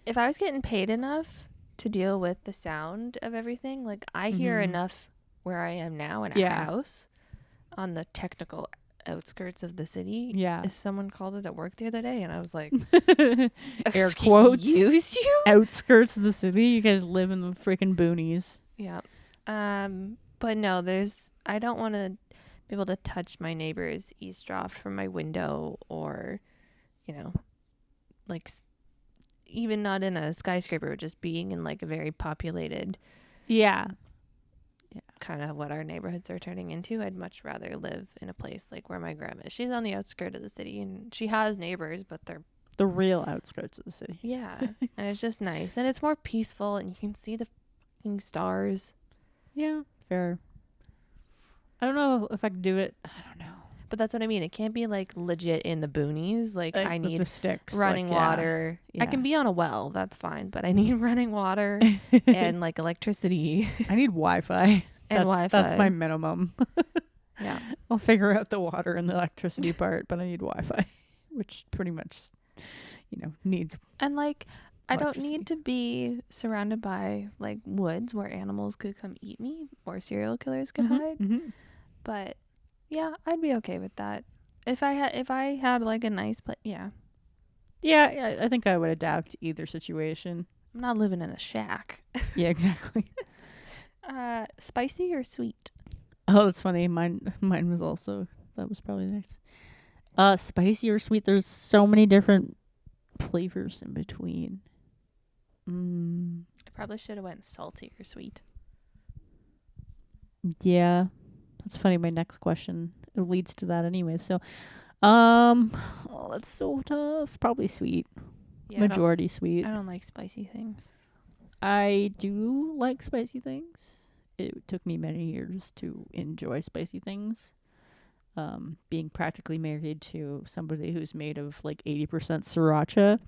[SPEAKER 2] If I was getting paid enough to deal with the sound of everything, like I hear
[SPEAKER 1] Mhm.
[SPEAKER 2] enough where I am now in a
[SPEAKER 1] Yeah.
[SPEAKER 2] house on the technical outskirts of the city.
[SPEAKER 1] Yeah.
[SPEAKER 2] Someone called it at work the other day, and I was like,
[SPEAKER 1] Air quotes.
[SPEAKER 2] Excuse you?
[SPEAKER 1] Outskirts of the city. You guys live in the freaking boonies.
[SPEAKER 2] Yeah. But no, I don't want to be able to touch my neighbor's eavesdropped from my window, or, you know, like even not in a skyscraper, but just being in like a very populated,
[SPEAKER 1] Yeah.
[SPEAKER 2] kind of what our neighborhoods are turning into. I'd much rather live in a place like where my grandma is. She's on the outskirts of the city, and she has neighbors, but they're
[SPEAKER 1] The real outskirts of the city.
[SPEAKER 2] yeah, and it's just nice, and it's more peaceful, and you can see the fucking stars.
[SPEAKER 1] Yeah. Fair. I don't know if I could do it. I don't know.
[SPEAKER 2] But that's what I mean. It can't be like legit in the boonies. Like I
[SPEAKER 1] with
[SPEAKER 2] need
[SPEAKER 1] the sticks,
[SPEAKER 2] running
[SPEAKER 1] like, yeah.
[SPEAKER 2] water.
[SPEAKER 1] Yeah.
[SPEAKER 2] I can be on a well, that's fine, but I need running water and like electricity
[SPEAKER 1] I need Wi-Fi.
[SPEAKER 2] and
[SPEAKER 1] That's,
[SPEAKER 2] Wi-Fi.
[SPEAKER 1] That's my minimum.
[SPEAKER 2] Yeah.
[SPEAKER 1] I'll figure out the water and the electricity part, but I need Wi-Fi, which pretty much, needs.
[SPEAKER 2] And like I don't
[SPEAKER 1] Electricity.
[SPEAKER 2] need to be surrounded by like woods where animals could come eat me or serial killers could hide.
[SPEAKER 1] Mm-hmm.
[SPEAKER 2] But yeah, I'd be okay with that. If I had like a nice place, yeah.
[SPEAKER 1] Yeah, I think I would adapt to either situation.
[SPEAKER 2] I'm not living in a shack.
[SPEAKER 1] Yeah, exactly.
[SPEAKER 2] Spicy or sweet?
[SPEAKER 1] Oh, that's funny. Mine was also, that was probably nice. Spicy or sweet? There's so many different flavors in between.
[SPEAKER 2] I probably should have went salty or sweet.
[SPEAKER 1] Yeah, that's funny. My next question, it leads to that anyway. So, that's so tough. Probably sweet.
[SPEAKER 2] Yeah,
[SPEAKER 1] Majority sweet.
[SPEAKER 2] I don't like spicy things.
[SPEAKER 1] I do like spicy things. It took me many years to enjoy spicy things. Being practically married to somebody who's made of like 80% sriracha.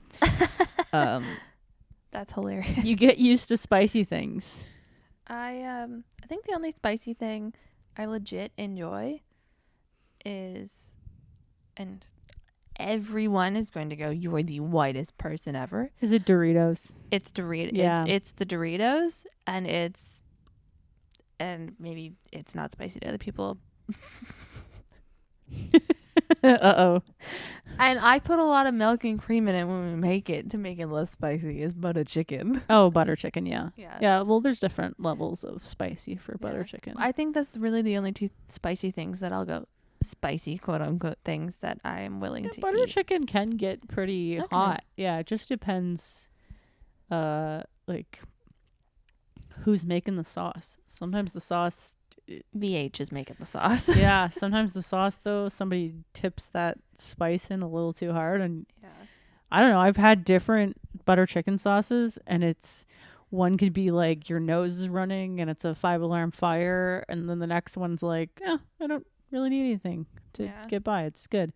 [SPEAKER 2] That's hilarious.
[SPEAKER 1] You get used to spicy things.
[SPEAKER 2] I think the only spicy thing I legit enjoy is, and everyone is going to go, "You're the whitest person ever."
[SPEAKER 1] Is it Doritos?
[SPEAKER 2] It's Doritos.
[SPEAKER 1] Yeah.
[SPEAKER 2] It's the Doritos, and maybe it's not spicy to other people.
[SPEAKER 1] Uh-oh.
[SPEAKER 2] And I put a lot of milk and cream in it when we make it to make it less spicy. Is butter chicken.
[SPEAKER 1] Oh, butter chicken, yeah.
[SPEAKER 2] Yeah.
[SPEAKER 1] Yeah, well, there's different levels of spicy for butter chicken.
[SPEAKER 2] I think that's really the only two spicy things that I'll go spicy, quote unquote, things that I am willing to
[SPEAKER 1] butter
[SPEAKER 2] eat.
[SPEAKER 1] chicken can get pretty hot. Yeah, it just depends, like, who's making the sauce. Sometimes the sauce...
[SPEAKER 2] VH is making the sauce.
[SPEAKER 1] Yeah, sometimes the sauce, though, somebody tips that spice in a little too hard. And I don't know, I've had different butter chicken sauces, and one could be like your nose is running and it's a 5-alarm fire, and then the next one's like, I don't really need anything to get by. It's good.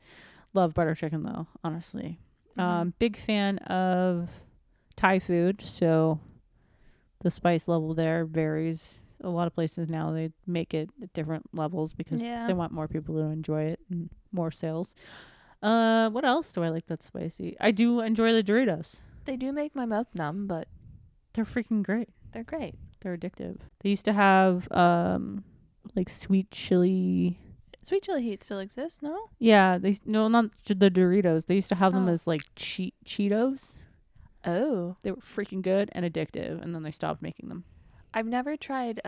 [SPEAKER 1] Love butter chicken, though, honestly. Big fan of Thai food, so the spice level there varies. A lot of places now, they make it at different levels because they want more people to enjoy it and more sales. What else do I like that's spicy? I do enjoy the Doritos.
[SPEAKER 2] They do make my mouth numb, but
[SPEAKER 1] they're freaking great.
[SPEAKER 2] They're great.
[SPEAKER 1] They're addictive. They used to have like sweet chili.
[SPEAKER 2] Sweet chili heat still exists, no?
[SPEAKER 1] Yeah, not the Doritos. They used to have them as like Cheetos.
[SPEAKER 2] Oh.
[SPEAKER 1] They were freaking good and addictive, and then they stopped making them.
[SPEAKER 2] I've never tried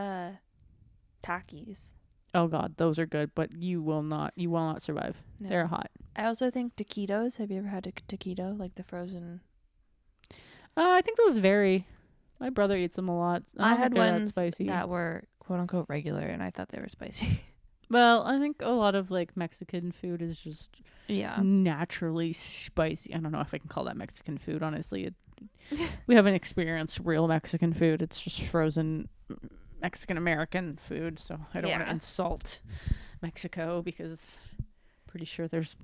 [SPEAKER 2] Takis.
[SPEAKER 1] Oh god, those are good, but you will not survive. No. They're hot.
[SPEAKER 2] I also think taquitos. Have you ever had a taquito, like the frozen?
[SPEAKER 1] I think those vary. My brother eats them a lot.
[SPEAKER 2] I had ones that were quote unquote regular, and I thought they were spicy.
[SPEAKER 1] Well, I think a lot of like Mexican food is just naturally spicy. I don't know if I can call that Mexican food, honestly. We haven't experienced real Mexican food. It's just frozen Mexican American food, so I don't want to insult Mexico because I'm pretty sure there's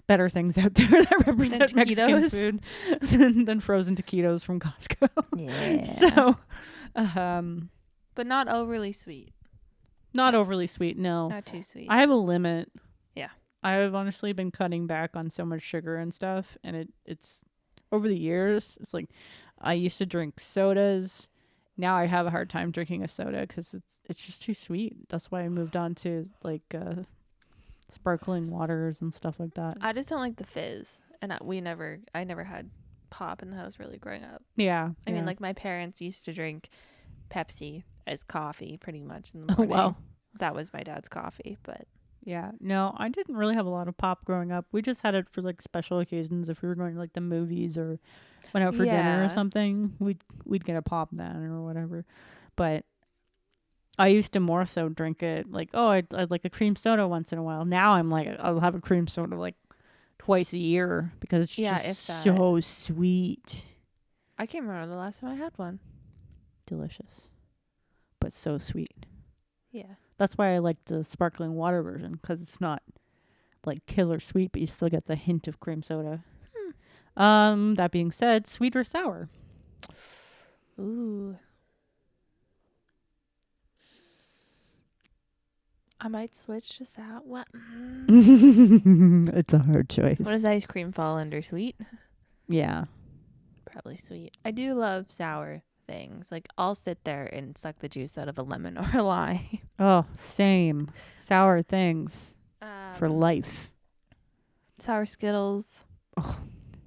[SPEAKER 1] better things out there that represent Mexican food than frozen taquitos from Costco.
[SPEAKER 2] Yeah.
[SPEAKER 1] So,
[SPEAKER 2] but not overly sweet.
[SPEAKER 1] Not overly sweet, no.
[SPEAKER 2] Not too sweet.
[SPEAKER 1] I have a limit.
[SPEAKER 2] Yeah.
[SPEAKER 1] I've honestly been cutting back on so much sugar and stuff, and it's over the years, it's like I used to drink sodas. Now I have a hard time drinking a soda because it's just too sweet. That's why I moved on to like sparkling waters and stuff like that.
[SPEAKER 2] I just don't like the fizz, and I never had pop in the house really growing up.
[SPEAKER 1] Yeah.
[SPEAKER 2] I mean, like my parents used to drink Pepsi as coffee pretty much in the morning.
[SPEAKER 1] wow.
[SPEAKER 2] That was my dad's coffee, but
[SPEAKER 1] Yeah. No, I didn't really have a lot of pop growing up. We just had it for like special occasions. If we were going to like the movies or went out for dinner
[SPEAKER 2] Yeah.
[SPEAKER 1] or something, we'd get a pop then or whatever. But I used to more so drink it like, oh, I'd like a cream soda once in a while. Now I'm like, I'll have a cream soda like twice a year because it's
[SPEAKER 2] Yeah,
[SPEAKER 1] just
[SPEAKER 2] if that.
[SPEAKER 1] so sweet.
[SPEAKER 2] I can't remember the last time I had one.
[SPEAKER 1] Delicious. But so sweet.
[SPEAKER 2] Yeah.
[SPEAKER 1] That's why I like the sparkling water version, because it's not like killer sweet, but you still get the hint of cream soda. That being said, sweet or sour?
[SPEAKER 2] Ooh. I might switch to sour. What?
[SPEAKER 1] It's a hard choice.
[SPEAKER 2] What does ice cream fall under? Sweet?
[SPEAKER 1] Yeah.
[SPEAKER 2] Probably sweet. I do love sour things. Like, I'll sit there and suck the juice out of a lemon or a lime.
[SPEAKER 1] Oh, same. Sour things for life.
[SPEAKER 2] Sour Skittles.
[SPEAKER 1] Oh.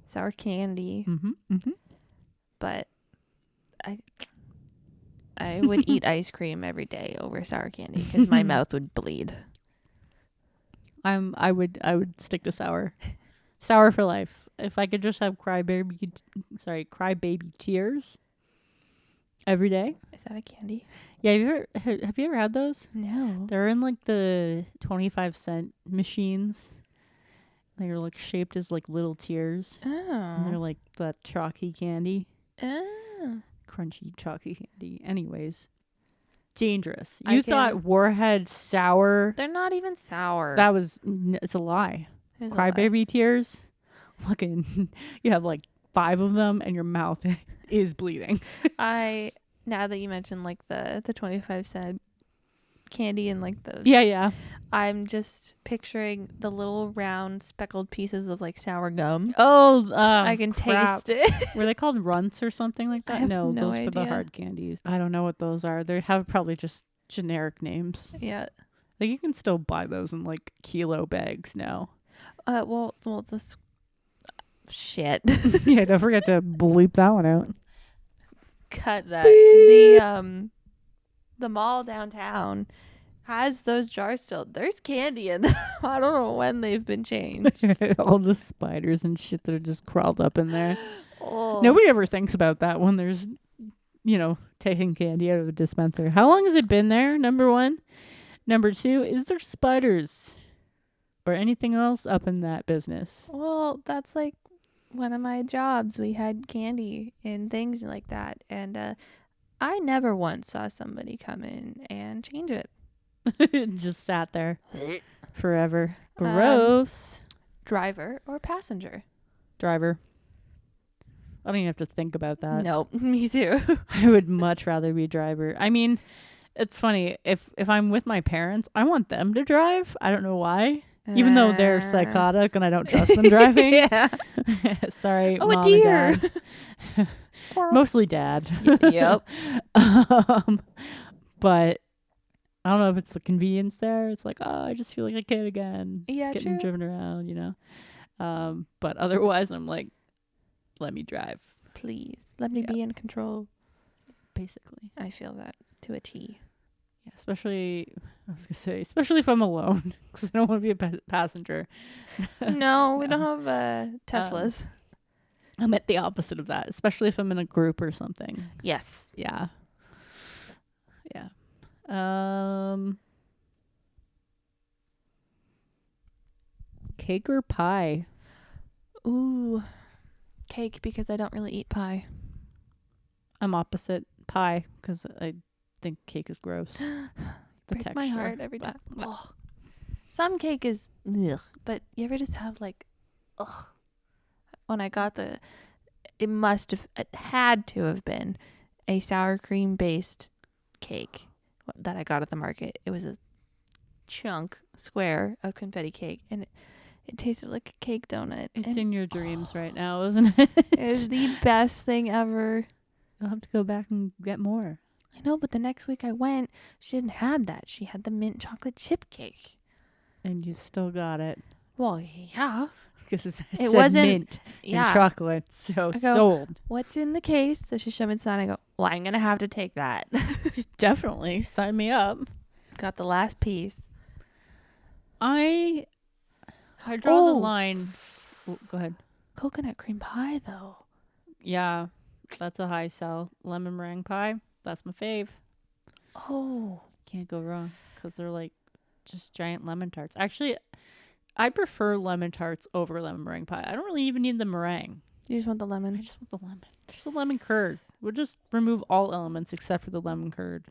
[SPEAKER 2] Sour candy.
[SPEAKER 1] Mm-hmm. Mm-hmm.
[SPEAKER 2] But I would eat ice cream every day over sour candy because my mouth would bleed.
[SPEAKER 1] I would stick to sour. Sour for life. If I could just have crybaby tears every day.
[SPEAKER 2] Is that a candy?
[SPEAKER 1] Yeah, have you ever had those?
[SPEAKER 2] No.
[SPEAKER 1] They're in like the 25-cent machines. They're like shaped as like little tears. And they're
[SPEAKER 2] Oh.
[SPEAKER 1] like that chalky candy.
[SPEAKER 2] Oh.
[SPEAKER 1] Crunchy chalky candy. Anyways. Dangerous.
[SPEAKER 2] I
[SPEAKER 1] You thought Warhead sour.
[SPEAKER 2] They're not even sour.
[SPEAKER 1] It's a lie.
[SPEAKER 2] It's a lie.
[SPEAKER 1] Crybaby tears. Fucking, you have like 5 of them and your mouth is bleeding.
[SPEAKER 2] Now that you mentioned like the 25-cent candy and like the
[SPEAKER 1] Yeah.
[SPEAKER 2] I'm just picturing the little round speckled pieces of like sour gum.
[SPEAKER 1] Oh,
[SPEAKER 2] I can
[SPEAKER 1] crap.
[SPEAKER 2] taste it.
[SPEAKER 1] Were they called runts or something like
[SPEAKER 2] I
[SPEAKER 1] that?
[SPEAKER 2] have
[SPEAKER 1] No,
[SPEAKER 2] no
[SPEAKER 1] those were the
[SPEAKER 2] idea.
[SPEAKER 1] hard candies. I don't know what those are. They have probably just generic names.
[SPEAKER 2] Yeah.
[SPEAKER 1] Like you can still buy those in like kilo bags now.
[SPEAKER 2] Well, this shit.
[SPEAKER 1] Yeah, don't forget to bleep that one out.
[SPEAKER 2] Cut that.
[SPEAKER 1] Beep.
[SPEAKER 2] The mall downtown has those jars still. There's candy in them. I don't know when they've been changed.
[SPEAKER 1] All the spiders and shit that are just crawled up in there.
[SPEAKER 2] Oh.
[SPEAKER 1] Nobody ever thinks about that when there's, taking candy out of a dispenser. How long has it been there? Number 1. Number 2, is there spiders or anything else up in that business?
[SPEAKER 2] Well, that's like one of my jobs. We had candy and things like that. And I never once saw somebody come in and change it.
[SPEAKER 1] It just sat there forever. Gross.
[SPEAKER 2] Driver or passenger?
[SPEAKER 1] Driver. I don't even have to think about that.
[SPEAKER 2] Nope, me too.
[SPEAKER 1] I would much rather be driver. I mean, it's funny. If I'm with my parents, I want them to drive. I don't know why. Even though they're psychotic and I don't trust them driving.
[SPEAKER 2] Yeah.
[SPEAKER 1] Sorry,
[SPEAKER 2] Oh, a
[SPEAKER 1] Mom
[SPEAKER 2] deer.
[SPEAKER 1] and Dad. Mostly Dad.
[SPEAKER 2] Yep.
[SPEAKER 1] But I don't know if it's the convenience there. It's like, oh, I just feel like a kid again.
[SPEAKER 2] Yeah,
[SPEAKER 1] getting
[SPEAKER 2] true.
[SPEAKER 1] driven around, But otherwise, I'm like, let me drive.
[SPEAKER 2] Please, let me be in control.
[SPEAKER 1] Basically.
[SPEAKER 2] I feel that to a T.
[SPEAKER 1] Yeah, especially if I'm alone, because I don't want to be a passenger.
[SPEAKER 2] No, we
[SPEAKER 1] No.
[SPEAKER 2] don't have Teslas.
[SPEAKER 1] I'm at the opposite of that, especially if I'm in a group or something.
[SPEAKER 2] Yes.
[SPEAKER 1] Yeah. Cake or pie?
[SPEAKER 2] Ooh, cake because I don't really eat pie.
[SPEAKER 1] I'm opposite. Pie, because I think cake is gross. The
[SPEAKER 2] Break
[SPEAKER 1] texture.
[SPEAKER 2] my heart every time. Ugh. Some cake is, ugh, but you ever just have like, ugh. When I got it had to have been a sour cream based cake that I got at the market. It was a square of confetti cake, and it tasted like a cake donut.
[SPEAKER 1] It's
[SPEAKER 2] and
[SPEAKER 1] in your dreams right now, isn't it?
[SPEAKER 2] it was the best thing ever.
[SPEAKER 1] You'll have to go back and get more.
[SPEAKER 2] I know, but the next week I went, she didn't have that. She had the mint chocolate chip cake.
[SPEAKER 1] and you still got it.
[SPEAKER 2] Well, yeah.
[SPEAKER 1] Because it
[SPEAKER 2] It
[SPEAKER 1] said
[SPEAKER 2] wasn't-
[SPEAKER 1] mint
[SPEAKER 2] Yeah.
[SPEAKER 1] and chocolate. So
[SPEAKER 2] I go,
[SPEAKER 1] sold.
[SPEAKER 2] What's in the case? So she showed me the sign. I go, well, I'm going to have to take that.
[SPEAKER 1] Definitely. Sign me up.
[SPEAKER 2] Got the last piece.
[SPEAKER 1] I draw the
[SPEAKER 2] Oh.
[SPEAKER 1] line. Go ahead.
[SPEAKER 2] Coconut cream pie, though.
[SPEAKER 1] Yeah. That's a high sell. Lemon meringue pie. That's my fave.
[SPEAKER 2] Oh.
[SPEAKER 1] Can't go wrong. Because they're like just giant lemon tarts. Actually, I prefer lemon tarts over lemon meringue pie. I don't really even need the meringue.
[SPEAKER 2] You just want the
[SPEAKER 1] I
[SPEAKER 2] lemon?
[SPEAKER 1] just want the lemon. Just a lemon curd. We'll just remove all elements except for the lemon curd.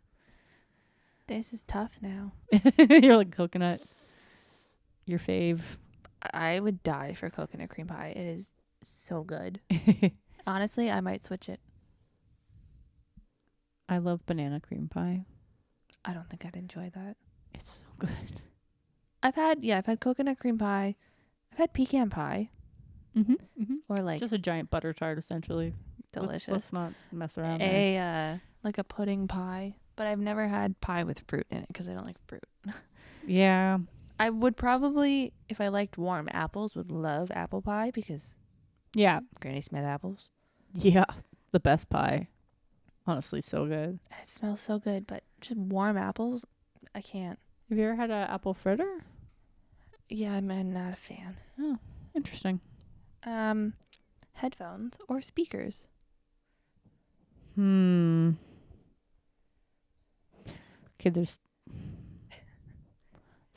[SPEAKER 2] This is tough now.
[SPEAKER 1] You're like coconut. Your fave.
[SPEAKER 2] I would die for coconut cream pie. It is so good. Honestly, I might switch it.
[SPEAKER 1] I love banana cream pie.
[SPEAKER 2] I don't think I'd enjoy that.
[SPEAKER 1] It's so good.
[SPEAKER 2] I've had coconut cream pie. I've had pecan pie. Or like
[SPEAKER 1] Just a giant butter tart, essentially.
[SPEAKER 2] delicious.
[SPEAKER 1] Let's not mess around there.
[SPEAKER 2] Like a pudding pie, but I've never had pie with fruit in it because I don't like fruit.
[SPEAKER 1] Yeah.
[SPEAKER 2] I would probably, if I liked warm apples, would love apple pie because
[SPEAKER 1] Yeah.
[SPEAKER 2] Granny Smith apples.
[SPEAKER 1] Yeah. The best pie. Honestly, so good.
[SPEAKER 2] It smells so good, but just warm apples, I can't.
[SPEAKER 1] Have you ever had an apple fritter?
[SPEAKER 2] Yeah, I'm not a fan.
[SPEAKER 1] Oh, interesting.
[SPEAKER 2] Headphones or speakers?
[SPEAKER 1] Okay, it's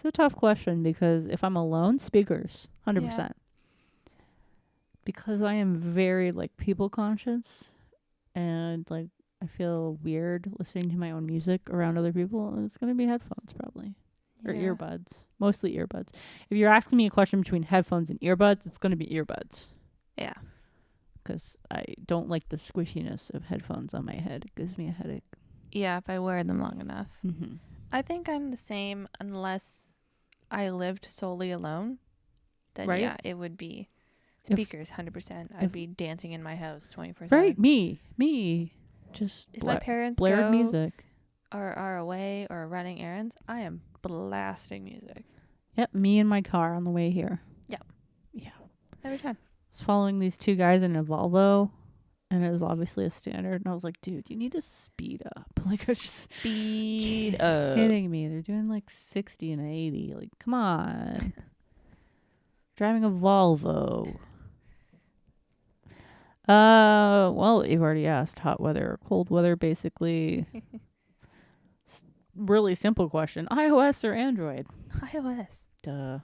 [SPEAKER 1] a tough question because if I'm alone, speakers, 100%.
[SPEAKER 2] Yeah.
[SPEAKER 1] Because I am very like people conscious and like I feel weird listening to my own music around other people. It's going to be headphones probably or
[SPEAKER 2] Yeah.
[SPEAKER 1] earbuds, mostly earbuds. If you're asking me a question between headphones and earbuds, it's going to be earbuds.
[SPEAKER 2] Yeah.
[SPEAKER 1] Because I don't like the squishiness of headphones on my head. It gives me a headache.
[SPEAKER 2] Yeah, if I wear them long enough.
[SPEAKER 1] Mm-hmm.
[SPEAKER 2] I think I'm the same unless I lived solely alone. Then
[SPEAKER 1] Right.
[SPEAKER 2] yeah, it would be
[SPEAKER 1] If-
[SPEAKER 2] speakers 100%. I'd
[SPEAKER 1] if-
[SPEAKER 2] be dancing in my house 24/7.
[SPEAKER 1] Right, me. Just
[SPEAKER 2] If my parents
[SPEAKER 1] blared
[SPEAKER 2] go
[SPEAKER 1] music.
[SPEAKER 2] or are away or running errands, I am blasting music
[SPEAKER 1] Yep, me in my car on the way here.
[SPEAKER 2] every time.
[SPEAKER 1] I was following these two guys in a Volvo, and it was obviously a standard. And I was like, dude, you need to speed up. Like, I just
[SPEAKER 2] Speed
[SPEAKER 1] kidding me. They're doing like 60 and 80. Like, come on. Driving a Volvo. Well, you've already asked hot weather or cold weather, basically. Really simple question. iOS or Android?
[SPEAKER 2] iOS
[SPEAKER 1] Duh.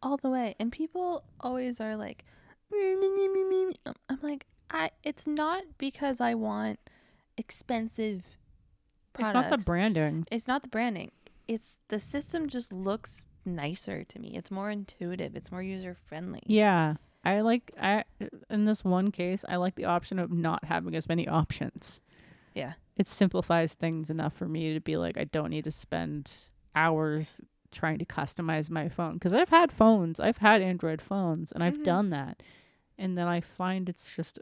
[SPEAKER 2] all the way. And people always are like, I'm like, it's not because I want expensive products.
[SPEAKER 1] It's not the branding.
[SPEAKER 2] It's not the branding. It's the system just looks nicer to me. It's more intuitive. It's more user friendly.
[SPEAKER 1] Yeah. In this one case, I like the option of not having as many options.
[SPEAKER 2] Yeah.
[SPEAKER 1] It simplifies things enough for me to be like, I don't need to spend hours trying to customize my phone. Because I've had Android phones, and I've done that. And then I find it's just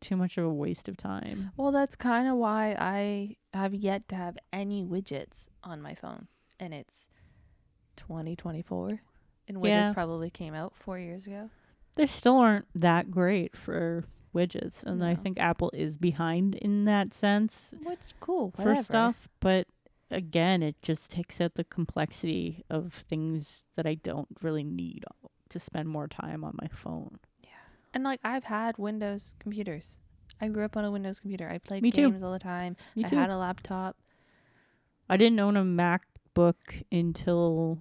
[SPEAKER 1] too much of a waste of time.
[SPEAKER 2] Well, that's kind of why I have yet to have any widgets on my phone. And it's 2024. And widgets
[SPEAKER 1] Yeah.
[SPEAKER 2] probably came out 4 years ago.
[SPEAKER 1] They still aren't that great for widgets. And I
[SPEAKER 2] No.
[SPEAKER 1] think Apple is behind in that sense
[SPEAKER 2] Which, cool.
[SPEAKER 1] for
[SPEAKER 2] Whatever.
[SPEAKER 1] stuff. But again, it just takes out the complexity of things that I don't really need to spend more time on my phone.
[SPEAKER 2] And like, I've had Windows computers. I grew up on a Windows computer. I played
[SPEAKER 1] Me too.
[SPEAKER 2] games all the time.
[SPEAKER 1] Me
[SPEAKER 2] I
[SPEAKER 1] too.
[SPEAKER 2] had a laptop.
[SPEAKER 1] I didn't own a MacBook until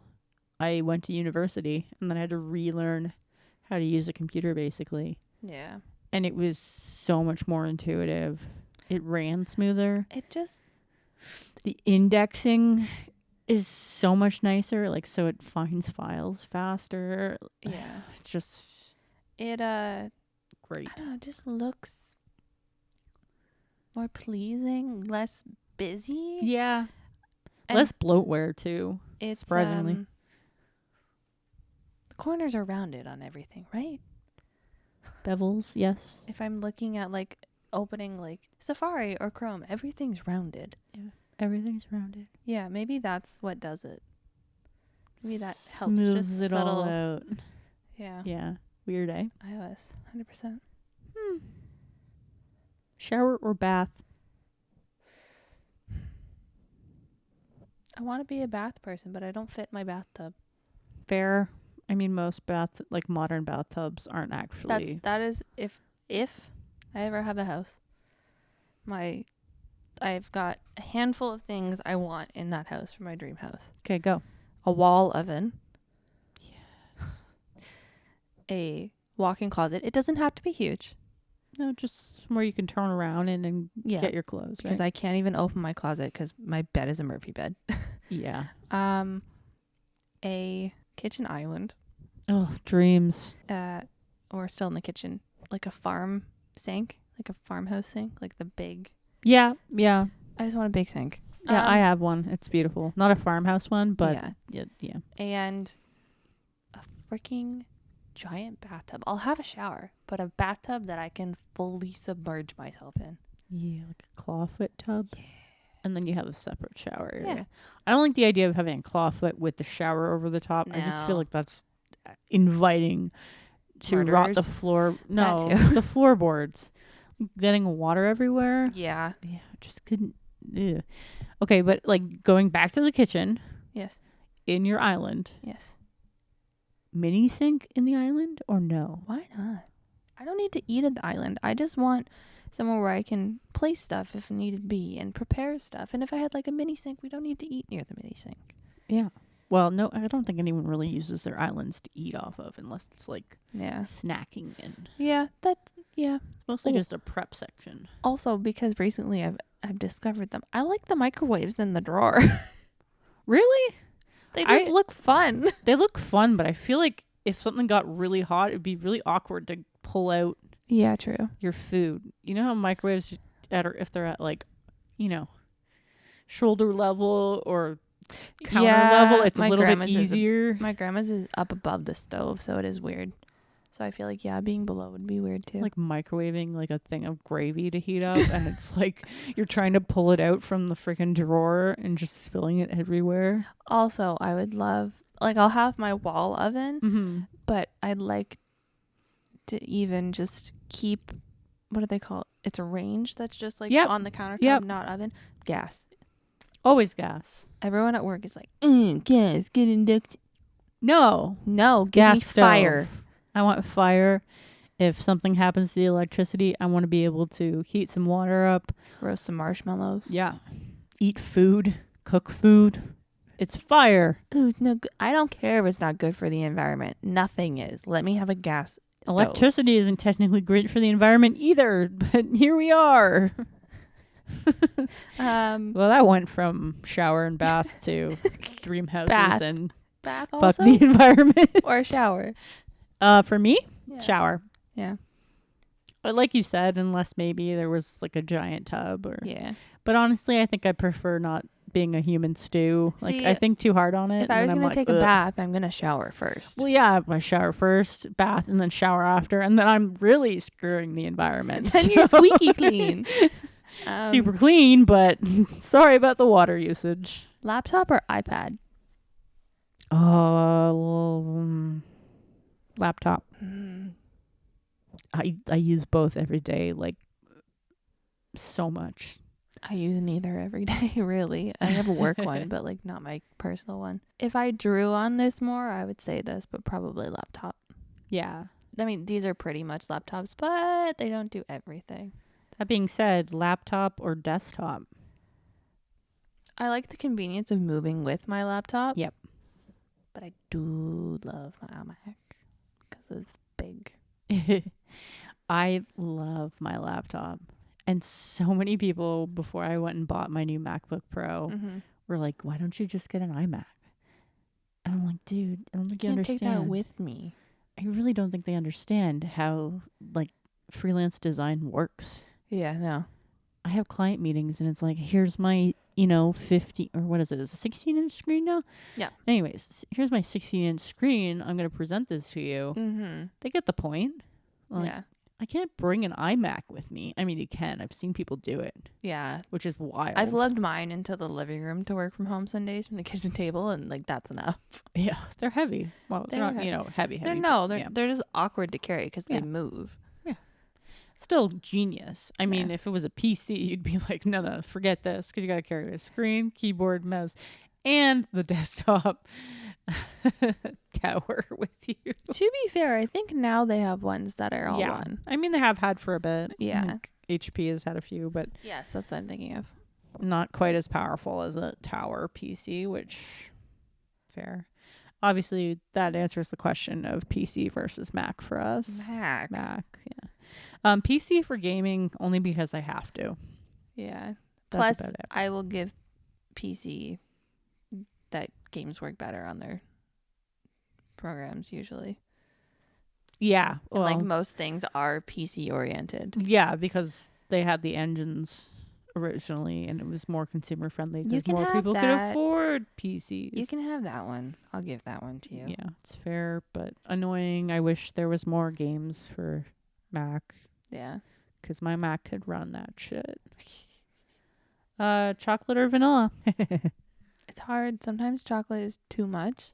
[SPEAKER 1] I went to university, and then I had to relearn how to use a computer, basically.
[SPEAKER 2] Yeah.
[SPEAKER 1] And it was so much more intuitive. It ran smoother.
[SPEAKER 2] It just,
[SPEAKER 1] The indexing is so much nicer, like, so it finds files faster.
[SPEAKER 2] yeah.
[SPEAKER 1] It's just
[SPEAKER 2] It,
[SPEAKER 1] great.
[SPEAKER 2] I don't know, it just looks more pleasing, less busy.
[SPEAKER 1] Yeah.
[SPEAKER 2] And
[SPEAKER 1] Less bloatware, too.
[SPEAKER 2] it's,
[SPEAKER 1] surprisingly.
[SPEAKER 2] the corners are rounded on everything, right?
[SPEAKER 1] Bevels, yes.
[SPEAKER 2] If I'm looking at like opening like Safari or Chrome, everything's rounded.
[SPEAKER 1] Everything's rounded.
[SPEAKER 2] Yeah, maybe that's what does it. Maybe that helps.
[SPEAKER 1] Smooths
[SPEAKER 2] Just
[SPEAKER 1] it
[SPEAKER 2] subtle.
[SPEAKER 1] all out.
[SPEAKER 2] Yeah.
[SPEAKER 1] Yeah. Weird, eh?
[SPEAKER 2] iOS, 100%.
[SPEAKER 1] Shower or bath?
[SPEAKER 2] I want to be a bath person, but I don't fit my bathtub.
[SPEAKER 1] Fair. I mean, most baths, like modern bathtubs, aren't actually.
[SPEAKER 2] That is if I ever have a house, I've got a handful of things I want in that house for my dream house.
[SPEAKER 1] Okay, go.
[SPEAKER 2] A wall oven.
[SPEAKER 1] Yes.
[SPEAKER 2] A walk-in closet. It doesn't have to be huge.
[SPEAKER 1] No, just where you can turn around and
[SPEAKER 2] Yeah.
[SPEAKER 1] get your clothes,
[SPEAKER 2] Because
[SPEAKER 1] right?
[SPEAKER 2] I can't even open my closet because my bed is a Murphy bed.
[SPEAKER 1] Yeah.
[SPEAKER 2] A kitchen island.
[SPEAKER 1] Oh, dreams.
[SPEAKER 2] Or still in the kitchen, like a farm sink, like a farmhouse sink, like the big.
[SPEAKER 1] Yeah, yeah.
[SPEAKER 2] I just want a big sink.
[SPEAKER 1] Yeah, I have one. It's beautiful. Not a farmhouse one, but yeah.
[SPEAKER 2] And a freaking giant bathtub. I'll have a shower, but a bathtub that I can fully submerge myself in.
[SPEAKER 1] Yeah, like a clawfoot tub. Yeah. And then you have a separate shower area.
[SPEAKER 2] Yeah.
[SPEAKER 1] I don't like the idea of having a clawfoot with the shower over the top. I just feel like that's inviting to rot the floor. No, the floorboards. Getting water everywhere.
[SPEAKER 2] Yeah.
[SPEAKER 1] Yeah, just couldn't. Ugh. Okay, but like going back to the kitchen.
[SPEAKER 2] Yes.
[SPEAKER 1] In your island.
[SPEAKER 2] Yes.
[SPEAKER 1] Mini sink in the island or no?
[SPEAKER 2] Why not? I don't need to eat at the island. I just want somewhere where I can place stuff if needed be and prepare stuff. And if I had like a mini sink, we don't need to eat near the mini sink.
[SPEAKER 1] Yeah. Well, no, I don't think anyone really uses their islands to eat off of unless it's like snacking in.
[SPEAKER 2] Yeah,
[SPEAKER 1] It's mostly just a prep section.
[SPEAKER 2] Also, because recently I've discovered them. I like the microwaves in the drawer.
[SPEAKER 1] Really?
[SPEAKER 2] They just look fun.
[SPEAKER 1] They look fun, but I feel like if something got really hot, it'd be really awkward to pull out
[SPEAKER 2] true.
[SPEAKER 1] your food. You know how microwaves, if they're at like, shoulder level or counter level, it's a little bit easier.
[SPEAKER 2] My grandma's is up above the stove, so it is weird. So I feel like, being below would be weird too.
[SPEAKER 1] Like microwaving like a thing of gravy to heat up and it's like you're trying to pull it out from the freaking drawer and just spilling it everywhere.
[SPEAKER 2] Also, I would love, I'll have my wall oven, but I'd like to even just keep, what do they call it? It's a range that's just like on the countertop, not oven. Gas.
[SPEAKER 1] Always gas.
[SPEAKER 2] Everyone at work is like, gas, get induction.
[SPEAKER 1] No,
[SPEAKER 2] give me fire.
[SPEAKER 1] Stove. I want fire. If something happens to the electricity, I want to be able to heat some water up.
[SPEAKER 2] Roast some marshmallows.
[SPEAKER 1] Yeah. Eat food. Cook food. It's fire.
[SPEAKER 2] Ooh, it's not good. I don't care if it's not good for the environment. Nothing is. Let me have a gas stove.
[SPEAKER 1] Electricity isn't technically great for the environment either, but here we are. Well, that went from shower and bath to dream houses and
[SPEAKER 2] bath
[SPEAKER 1] fuck
[SPEAKER 2] also?
[SPEAKER 1] the environment.
[SPEAKER 2] Or shower.
[SPEAKER 1] For me, shower.
[SPEAKER 2] Yeah.
[SPEAKER 1] But like you said, unless maybe there was like a giant tub or.
[SPEAKER 2] Yeah.
[SPEAKER 1] But honestly, I think I prefer not being a human stew.
[SPEAKER 2] See,
[SPEAKER 1] I think too hard on it.
[SPEAKER 2] If I was going to take a bath, I'm going to shower first.
[SPEAKER 1] Well, yeah, I shower first, bath, and then shower after. And then I'm really screwing the environment.
[SPEAKER 2] Then you're squeaky clean.
[SPEAKER 1] Super clean, but sorry about the water usage.
[SPEAKER 2] Laptop or iPad?
[SPEAKER 1] Laptop. I use both every day, like so much.
[SPEAKER 2] I use neither every day, really. I have a work one, but like not my personal one. If I drew on this more, I would say this, but probably laptop.
[SPEAKER 1] Yeah.
[SPEAKER 2] I mean, these are pretty much laptops, but they don't do everything.
[SPEAKER 1] That being said, laptop or desktop?
[SPEAKER 2] I like the convenience of moving with my laptop.
[SPEAKER 1] Yep.
[SPEAKER 2] But I do love my iMac because it's big.
[SPEAKER 1] I love my laptop. And so many people, before I went and bought my new MacBook Pro, were like, why don't you just get an iMac? And I'm like, dude, I don't think you understand.
[SPEAKER 2] Take that with me.
[SPEAKER 1] I really don't think they understand how, like, freelance design works.
[SPEAKER 2] Yeah, no.
[SPEAKER 1] I have client meetings, and it's like, here's my, 50, or what is it? Is it a 16-inch screen now?
[SPEAKER 2] Yeah.
[SPEAKER 1] Anyways, here's my 16-inch screen. I'm going to present this to you. They get the point. Like,
[SPEAKER 2] yeah.
[SPEAKER 1] I can't bring an iMac with me. I mean, you can. I've seen people do it.
[SPEAKER 2] Yeah.
[SPEAKER 1] which is wild.
[SPEAKER 2] I've loved mine into the living room to work from home some days from the kitchen table, and like that's enough.
[SPEAKER 1] Yeah, they're heavy. Well, they're not, heavy.
[SPEAKER 2] They're just awkward to carry because
[SPEAKER 1] Yeah.
[SPEAKER 2] they move.
[SPEAKER 1] Still genius. I mean,
[SPEAKER 2] Yeah.
[SPEAKER 1] if it was a PC, you'd be like, no, forget this, because you got to carry a screen, keyboard, mouse, and the desktop tower with you.
[SPEAKER 2] To be fair, I think now they have ones that are all
[SPEAKER 1] yeah.
[SPEAKER 2] one.
[SPEAKER 1] I mean, they have had for a bit.
[SPEAKER 2] Yeah.
[SPEAKER 1] I think HP has had a few, but
[SPEAKER 2] Yes, that's what I'm thinking of.
[SPEAKER 1] not quite as powerful as a tower PC, which fair. Obviously, that answers the question of PC versus Mac for us.
[SPEAKER 2] Mac.
[SPEAKER 1] Yeah. PC for gaming only because I have to.
[SPEAKER 2] Yeah.
[SPEAKER 1] That's
[SPEAKER 2] Plus,
[SPEAKER 1] about it.
[SPEAKER 2] I will give PC that games work better on their programs usually.
[SPEAKER 1] Yeah.
[SPEAKER 2] And like
[SPEAKER 1] Well,
[SPEAKER 2] most things are PC oriented.
[SPEAKER 1] yeah, because they had the engines originally and it was more consumer friendly
[SPEAKER 2] You
[SPEAKER 1] because
[SPEAKER 2] can
[SPEAKER 1] more
[SPEAKER 2] have
[SPEAKER 1] people could
[SPEAKER 2] that.
[SPEAKER 1] afford PCs.
[SPEAKER 2] You can have that one. I'll give that one to you.
[SPEAKER 1] Yeah, it's fair, but annoying. I wish there was more games for Mac
[SPEAKER 2] Yeah.
[SPEAKER 1] because my Mac could run that shit. Chocolate or vanilla?
[SPEAKER 2] It's hard. Sometimes chocolate is too much.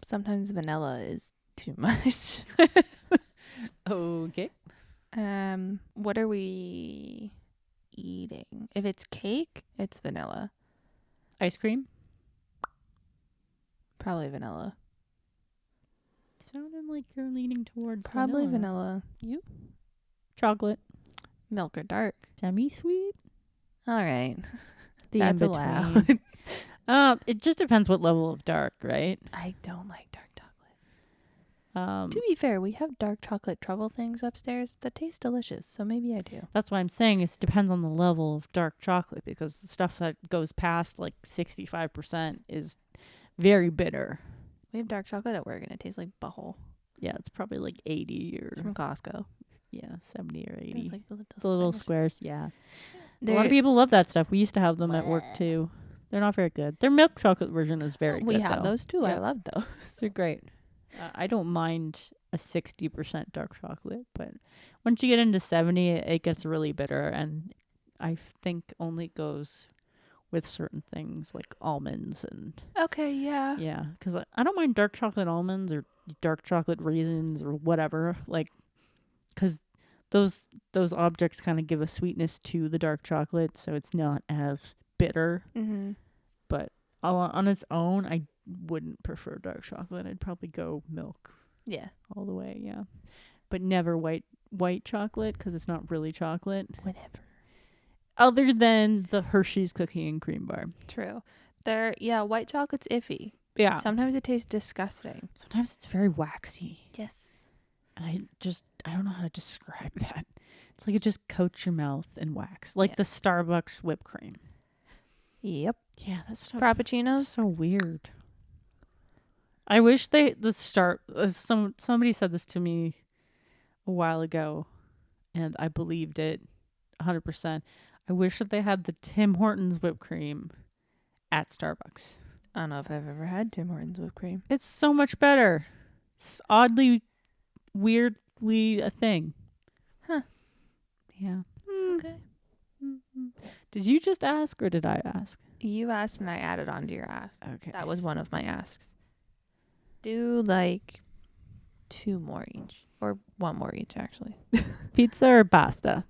[SPEAKER 2] Sometimes vanilla is too much.
[SPEAKER 1] Okay.
[SPEAKER 2] What are we eating? If it's cake, it's vanilla.
[SPEAKER 1] Ice cream?
[SPEAKER 2] Probably vanilla.
[SPEAKER 1] Sounded like you're leaning towards
[SPEAKER 2] Probably vanilla. You?
[SPEAKER 1] Chocolate.
[SPEAKER 2] Milk or dark?
[SPEAKER 1] Semi-sweet?
[SPEAKER 2] All right.
[SPEAKER 1] The
[SPEAKER 2] That's
[SPEAKER 1] in-between. It just depends what level of dark, right?
[SPEAKER 2] I don't like dark chocolate. To be fair, we have dark chocolate truffle things upstairs that taste delicious, so maybe I do.
[SPEAKER 1] That's why I'm saying it depends on the level of dark chocolate because the stuff that goes past like 65% is very bitter.
[SPEAKER 2] We have dark chocolate at work and it tastes like butthole.
[SPEAKER 1] Yeah, it's probably like 80 or
[SPEAKER 2] It's from Costco.
[SPEAKER 1] 70 or 80.
[SPEAKER 2] It's like the
[SPEAKER 1] little squares, yeah. A
[SPEAKER 2] They're-
[SPEAKER 1] lot of people love that stuff. We used to have them at work too. They're not very good. Their milk chocolate version is very good.
[SPEAKER 2] We have
[SPEAKER 1] though.
[SPEAKER 2] those too. I
[SPEAKER 1] Yeah.
[SPEAKER 2] love those.
[SPEAKER 1] They're great. I don't mind a 60% dark chocolate, but once you get into 70, it gets really bitter, and I think only goes with certain things like almonds and
[SPEAKER 2] Okay, yeah.
[SPEAKER 1] yeah, because I don't mind dark chocolate almonds or dark chocolate raisins or whatever, like because those objects kind of give a sweetness to the dark chocolate, so it's not as bitter.
[SPEAKER 2] Mm-hmm.
[SPEAKER 1] But on its own, I wouldn't prefer dark chocolate. I'd probably go milk
[SPEAKER 2] Yeah.
[SPEAKER 1] all the way, yeah. But never white chocolate because it's not really chocolate.
[SPEAKER 2] Whatever.
[SPEAKER 1] Other than the Hershey's cookie and cream bar.
[SPEAKER 2] True. White chocolate's iffy.
[SPEAKER 1] Yeah.
[SPEAKER 2] Sometimes it tastes disgusting.
[SPEAKER 1] Sometimes it's very waxy.
[SPEAKER 2] Yes.
[SPEAKER 1] And I don't know how to describe that. It's like it just coats your mouth in wax. Like the Starbucks whipped cream.
[SPEAKER 2] Yep.
[SPEAKER 1] Yeah, that stuff.
[SPEAKER 2] Frappuccinos.
[SPEAKER 1] So weird. I wish somebody said this to me a while ago, and I believed it 100%. I wish that they had the Tim Hortons whipped cream at Starbucks.
[SPEAKER 2] I don't know if I've ever had Tim Hortons whipped cream.
[SPEAKER 1] It's so much better. It's oddly, weirdly a thing.
[SPEAKER 2] Huh.
[SPEAKER 1] Yeah.
[SPEAKER 2] Okay.
[SPEAKER 1] Did you just ask or did I ask?
[SPEAKER 2] You asked and I added on to your ask.
[SPEAKER 1] Okay.
[SPEAKER 2] That was one of my asks. Do like 2 more each. Or 1 more each, actually.
[SPEAKER 1] Pizza or pasta?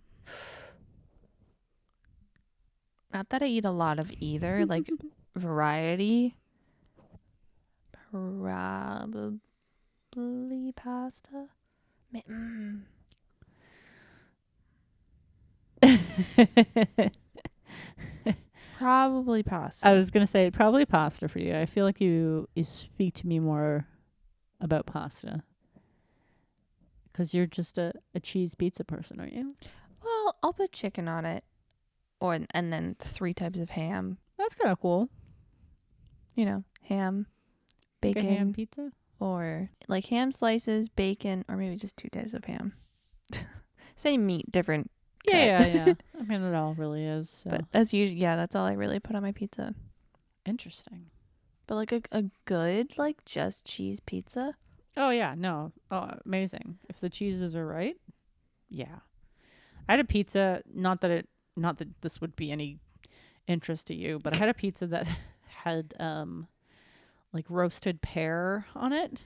[SPEAKER 2] Not that I eat a lot of either. Like, variety. Probably pasta. Probably pasta.
[SPEAKER 1] I was going to say probably pasta for you. I feel like you speak to me more about pasta. Because you're just a cheese pizza person, aren't you?
[SPEAKER 2] Well, I'll put chicken on it. And then 3 types of ham.
[SPEAKER 1] That's kind of cool.
[SPEAKER 2] You know, ham, bacon,
[SPEAKER 1] Like a ham pizza?
[SPEAKER 2] or like ham slices, bacon, or maybe just 2 types of ham. Same meat, different.
[SPEAKER 1] Yeah. I mean, it all really is. So.
[SPEAKER 2] But that's usually, that's all I really put on my pizza.
[SPEAKER 1] Interesting.
[SPEAKER 2] But like a good, like just cheese pizza.
[SPEAKER 1] Oh, yeah. No. Oh, amazing. If the cheeses are right. Yeah. I had a pizza, not that it not that this would be any interest to you, but I had a pizza that had like roasted pear on it.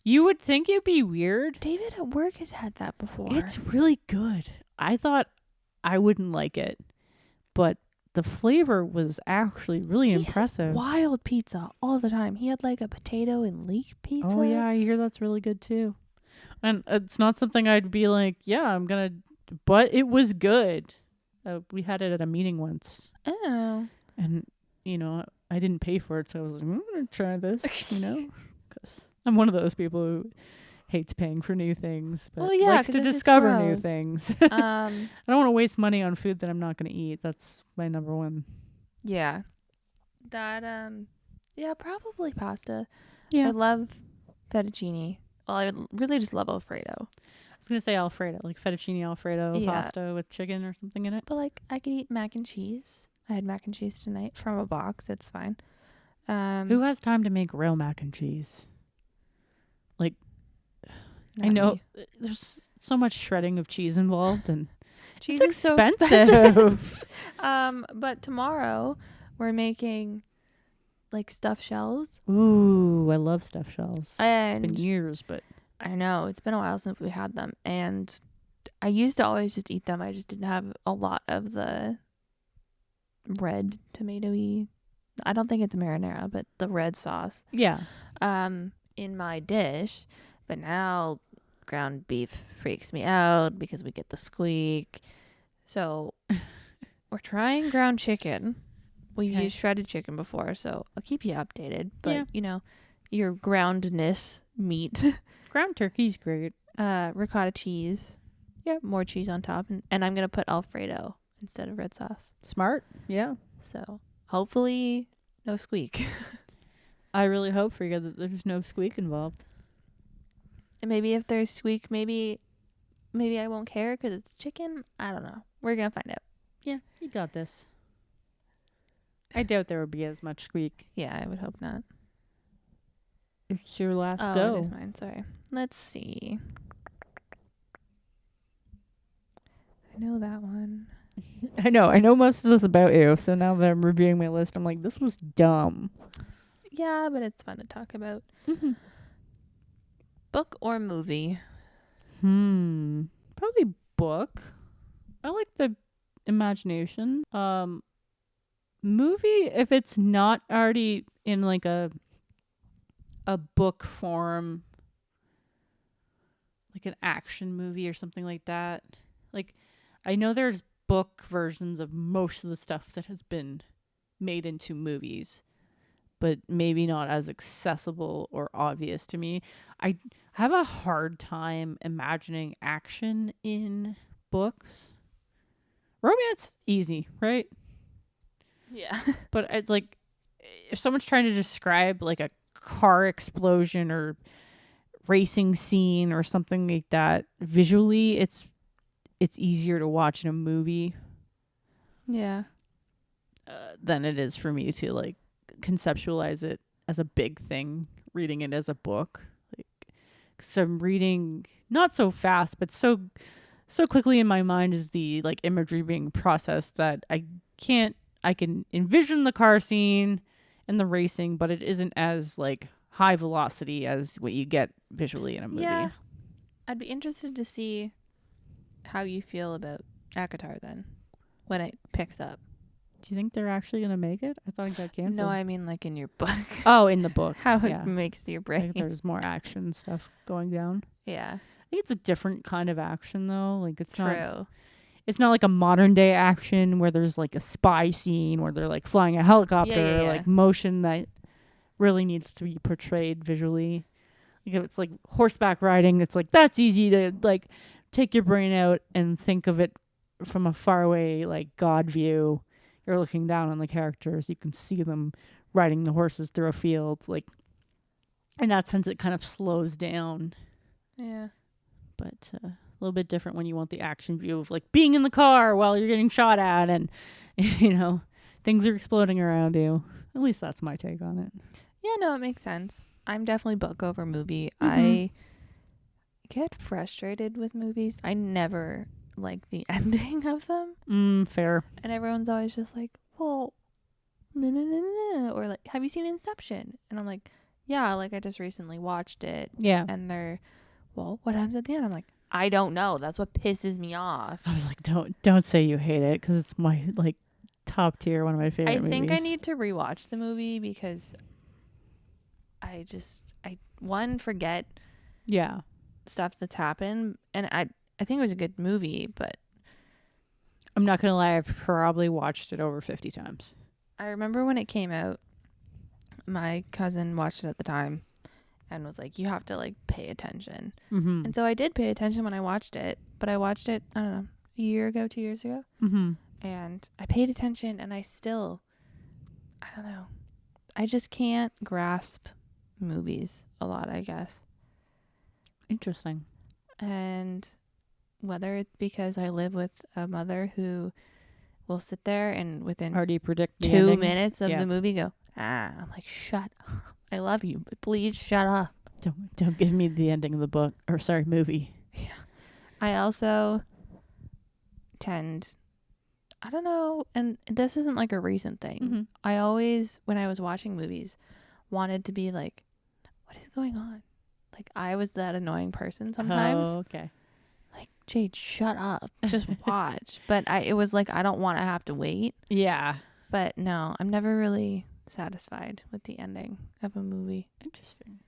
[SPEAKER 1] You would think it'd be weird.
[SPEAKER 2] David at work has had that before.
[SPEAKER 1] It's really good. I thought I wouldn't like it, but the flavor was actually really impressive.
[SPEAKER 2] Has wild pizza all the time. He had like a potato and leek pizza.
[SPEAKER 1] Oh yeah, I hear that's really good too. And it's not something I'd be like, yeah, I'm gonna, but it was good. We had it at a meeting once,
[SPEAKER 2] Oh.
[SPEAKER 1] and I didn't pay for it, so I was like, I'm gonna try this, because I'm one of those people who hates paying for new things, but likes to discover new things. I don't want to waste money on food that I'm not gonna eat. That's my number one.
[SPEAKER 2] Yeah. That yeah, probably pasta.
[SPEAKER 1] Yeah,
[SPEAKER 2] I love fettuccine. Well, I really just love Alfredo.
[SPEAKER 1] I was gonna say Alfredo, like fettuccine Alfredo
[SPEAKER 2] Yeah.
[SPEAKER 1] pasta with chicken or something in it.
[SPEAKER 2] But like I could eat mac and cheese. I had mac and cheese tonight from a box. It's fine.
[SPEAKER 1] Who has time to make real mac and cheese? Like, I
[SPEAKER 2] not
[SPEAKER 1] know
[SPEAKER 2] me.
[SPEAKER 1] there's so much shredding of cheese involved, and
[SPEAKER 2] Cheese
[SPEAKER 1] it's
[SPEAKER 2] is so
[SPEAKER 1] expensive.
[SPEAKER 2] But tomorrow we're making like stuffed shells.
[SPEAKER 1] Ooh, I love stuffed shells. It's
[SPEAKER 2] And
[SPEAKER 1] been years, but
[SPEAKER 2] I know it's been a while since we had them, and I used to always just eat them. I just didn't have a lot of the red tomatoey. I don't think it's marinara, but the red sauce
[SPEAKER 1] yeah,
[SPEAKER 2] in my dish. But now ground beef freaks me out because we get the squeak. So we're trying ground chicken. We've
[SPEAKER 1] Okay.
[SPEAKER 2] used shredded chicken before, so I'll keep you updated. But
[SPEAKER 1] Yeah.
[SPEAKER 2] your groundness meat.
[SPEAKER 1] ground turkey's great.
[SPEAKER 2] Ricotta cheese.
[SPEAKER 1] Yep.
[SPEAKER 2] More cheese on top. And I'm going to put Alfredo instead of red sauce.
[SPEAKER 1] Smart. Yeah,
[SPEAKER 2] So hopefully no squeak.
[SPEAKER 1] I really hope for you that there's no squeak involved.
[SPEAKER 2] And maybe if there's squeak, maybe I won't care because it's chicken. I don't know. We're going to find out.
[SPEAKER 1] Yeah, you got this. I doubt there would be as much squeak.
[SPEAKER 2] Yeah, I would hope not.
[SPEAKER 1] It's your last
[SPEAKER 2] It
[SPEAKER 1] go.
[SPEAKER 2] is mine. Sorry. Let's see. I know that one.
[SPEAKER 1] I know most of this about you, so now that I'm reviewing my list, I'm like, this was dumb.
[SPEAKER 2] Yeah, but it's fun to talk about. Book or movie?
[SPEAKER 1] Probably book. I like the imagination. Movie, if it's not already in like a book form, like an action movie or something like that. Like, I know there's book versions of most of the stuff that has been made into movies, but maybe not as accessible or obvious to me. I have a hard time imagining action in books. Romance, easy, right?
[SPEAKER 2] Yeah.
[SPEAKER 1] But it's like, if someone's trying to describe like a car explosion or racing scene or something like that visually, it's easier to watch in a movie
[SPEAKER 2] Yeah.
[SPEAKER 1] than it is for me to like conceptualize it as a big thing reading it as a book. Like, so I'm reading not so fast, but so quickly in my mind is the like imagery being processed that I can envision the car scene and the racing, but it isn't as like high velocity as what you get visually in a movie.
[SPEAKER 2] Yeah. I'd be interested to see how you feel about ACOTAR then when it picks up.
[SPEAKER 1] Do you think they're actually going to make it? I thought it got canceled.
[SPEAKER 2] No, I mean like in your book.
[SPEAKER 1] Oh, in the book.
[SPEAKER 2] How
[SPEAKER 1] yeah.
[SPEAKER 2] it makes your
[SPEAKER 1] Like
[SPEAKER 2] brain.
[SPEAKER 1] there's more action stuff going down.
[SPEAKER 2] Yeah.
[SPEAKER 1] I think it's a different kind of action though. Like it's not
[SPEAKER 2] True.
[SPEAKER 1] it's not like a modern day action where there's like a spy scene where they're like flying a helicopter,
[SPEAKER 2] Yeah.
[SPEAKER 1] like motion that really needs to be portrayed visually. Like if it's like horseback riding, it's like that's easy to like take your brain out and think of it from a far away like God view. You're looking down on the characters, you can see them riding the horses through a field. Like in that sense it kind of slows down.
[SPEAKER 2] Yeah.
[SPEAKER 1] But a little bit different when you want the action view of like being in the car while you're getting shot at and things are exploding around you. At least that's my take on it.
[SPEAKER 2] Yeah, no, it makes sense. I'm definitely book over movie.
[SPEAKER 1] Mhm.
[SPEAKER 2] I get frustrated with movies. I never like the ending of them.
[SPEAKER 1] Fair.
[SPEAKER 2] And everyone's always just like, well, no. Or like, have you seen Inception? And I'm like, yeah, like I just recently watched it.
[SPEAKER 1] Yeah.
[SPEAKER 2] And they're, well, what happens at the end? I'm like, I don't know. That's what pisses me off.
[SPEAKER 1] I was like, don't say you hate it, because it's my like top tier, one of my favorite movies.
[SPEAKER 2] I think I need to rewatch the movie because I forget stuff that's happened, and I think it was a good movie, but
[SPEAKER 1] I'm not gonna lie, I've probably watched it over 50 times.
[SPEAKER 2] I remember when it came out, my cousin watched it at the time and was like, you have to like pay attention.
[SPEAKER 1] Mm-hmm.
[SPEAKER 2] And so I did pay attention when I watched it, but I watched it, I don't know, a year ago, 2 years ago.
[SPEAKER 1] Mm-hmm.
[SPEAKER 2] And I paid attention, and I don't know. I just can't grasp movies a lot, I guess.
[SPEAKER 1] Interesting.
[SPEAKER 2] And whether it's because I live with a mother who will sit there and within
[SPEAKER 1] Already predict the
[SPEAKER 2] 2
[SPEAKER 1] ending?
[SPEAKER 2] minutes of the movie go, I'm like, shut up. I love you, but please shut up.
[SPEAKER 1] Don't give me the ending of the book, or sorry, movie.
[SPEAKER 2] Yeah. I also tend, I don't know, and this isn't like a recent thing.
[SPEAKER 1] Mm-hmm.
[SPEAKER 2] I always, when I was watching movies, wanted to be like, what is going on? Like, I was that annoying person sometimes.
[SPEAKER 1] Oh, okay.
[SPEAKER 2] Like, Jade, shut up. Just watch. But it was like, I don't want to have to wait.
[SPEAKER 1] Yeah.
[SPEAKER 2] But no, I'm never really satisfied with the ending of a movie.
[SPEAKER 1] Interesting.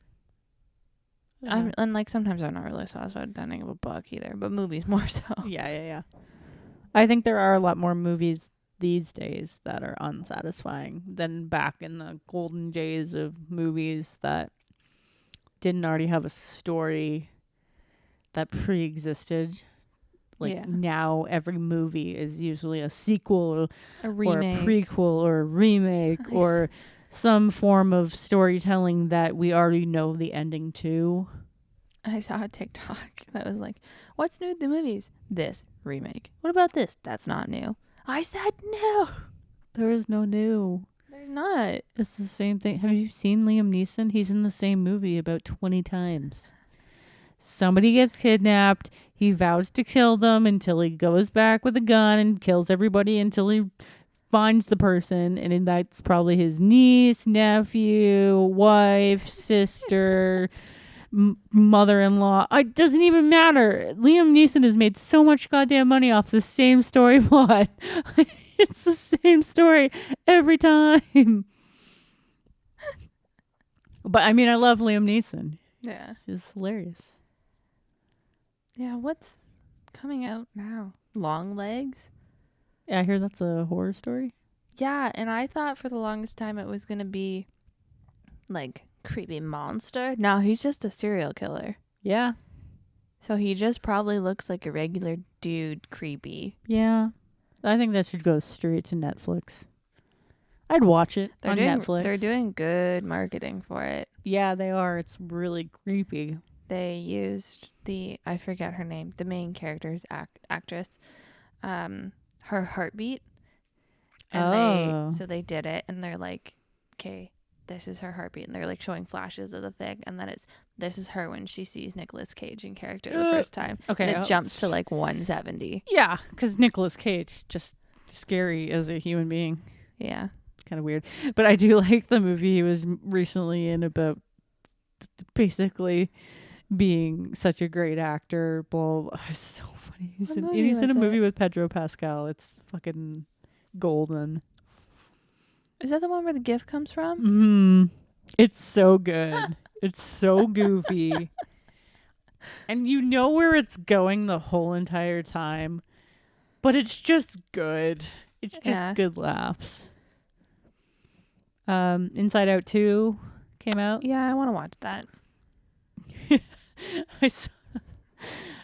[SPEAKER 2] And like sometimes I'm not really satisfied with the ending of a book either, but movies more so.
[SPEAKER 1] Yeah. I think there are a lot more movies these days that are unsatisfying than back in the golden days of movies that didn't already have a story that pre-existed. Like now every movie is usually a sequel
[SPEAKER 2] a remake,
[SPEAKER 1] or a prequel or a remake or some form of storytelling that we already know the ending to. I
[SPEAKER 2] saw a TikTok that was like, what's new at the movies? This remake. What about this? That's not new. I said no.
[SPEAKER 1] There is no new.
[SPEAKER 2] They're not.
[SPEAKER 1] It's the same thing. Have you seen Liam Neeson? He's in the same movie about 20 times. Somebody gets kidnapped. He vows to kill them until he goes back with a gun and kills everybody until he finds the person. And that's probably his niece, nephew, wife, sister, mother-in-law. It doesn't even matter. Liam Neeson has made so much goddamn money off the same story plot. It's the same story every time. But I mean, I love Liam Neeson.
[SPEAKER 2] Yeah.
[SPEAKER 1] He's hilarious.
[SPEAKER 2] Yeah, what's coming out now? Long Legs?
[SPEAKER 1] Yeah, I hear that's a horror story.
[SPEAKER 2] Yeah, and I thought for the longest time it was going to be like creepy monster. No, he's just a serial killer.
[SPEAKER 1] Yeah.
[SPEAKER 2] So he just probably looks like a regular dude creepy.
[SPEAKER 1] Yeah. I think that should go straight to Netflix. I'd watch it on Netflix.
[SPEAKER 2] They're doing good marketing for it.
[SPEAKER 1] Yeah, they are. It's really creepy.
[SPEAKER 2] They used I forget her name, the main character's actress, her heartbeat. And they did it, and they're like, okay, this is her heartbeat, and they're like showing flashes of the thing, and then this is her when she sees Nicolas Cage in character the first time.
[SPEAKER 1] Okay.
[SPEAKER 2] And it jumps to like 170.
[SPEAKER 1] Yeah, because Nicolas Cage, just scary as a human being.
[SPEAKER 2] Yeah.
[SPEAKER 1] Kind of weird. But I do like the movie he was recently in about basically being such a great actor. Blah, blah, blah. It's so funny. He's in a movie with Pedro Pascal. It's fucking golden.
[SPEAKER 2] Is that the one where the gift comes from?
[SPEAKER 1] Mm-hmm. It's so good. It's so goofy. And you know where it's going the whole entire time. But it's just good. It's just good laughs. Inside Out 2 came out.
[SPEAKER 2] Yeah, I want to watch that.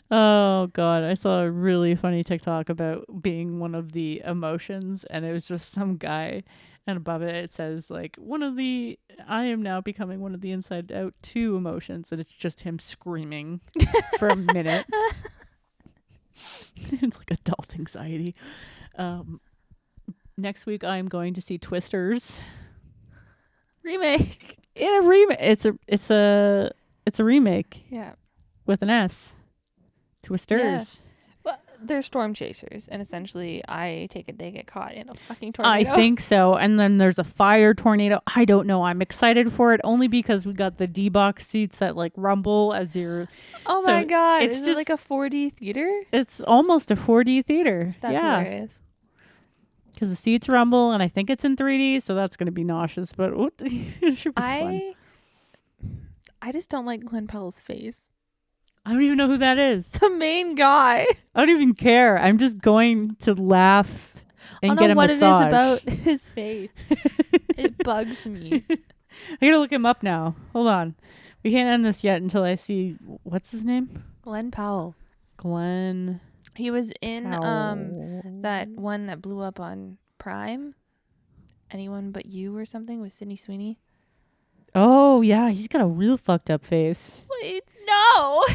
[SPEAKER 1] Oh God, I saw a really funny TikTok about being one of the emotions, and it was just some guy, and above it says like I am now becoming one of the Inside Out 2 emotions, and it's just him screaming for a minute. It's like adult anxiety. Next week I'm going to see Twisters
[SPEAKER 2] remake.
[SPEAKER 1] It's a remake.
[SPEAKER 2] Yeah.
[SPEAKER 1] With an S. Twisters.
[SPEAKER 2] Yeah. Well, they're storm chasers, and essentially I take it they get caught in a fucking
[SPEAKER 1] I
[SPEAKER 2] tornado.
[SPEAKER 1] think so. And then there's a fire tornado. I don't know. I'm excited for it only because we got the D-box seats that like rumble as you're.
[SPEAKER 2] Oh
[SPEAKER 1] so
[SPEAKER 2] my god.
[SPEAKER 1] it's
[SPEAKER 2] Is
[SPEAKER 1] just
[SPEAKER 2] it like a 4D theater?
[SPEAKER 1] It's almost a 4D theater.
[SPEAKER 2] That's
[SPEAKER 1] yeah.
[SPEAKER 2] hilarious.
[SPEAKER 1] Because the seats rumble, and I think it's in 3D, so that's going to be nauseous. But it should be fun.
[SPEAKER 2] I just don't like Glenn Powell's face.
[SPEAKER 1] I don't even know who that is.
[SPEAKER 2] The main guy.
[SPEAKER 1] I don't even care. I'm just going to laugh and get a massage.
[SPEAKER 2] I don't know what it is about his face. It bugs me.
[SPEAKER 1] I gotta look him up now. Hold on. We can't end this yet until I see what's his name.
[SPEAKER 2] Glenn Powell.
[SPEAKER 1] Glenn.
[SPEAKER 2] He was in
[SPEAKER 1] Powell.
[SPEAKER 2] that one that blew up on Prime. Anyone But You or something with Sydney Sweeney.
[SPEAKER 1] Oh yeah, he's got a real fucked up face.
[SPEAKER 2] Wait, no.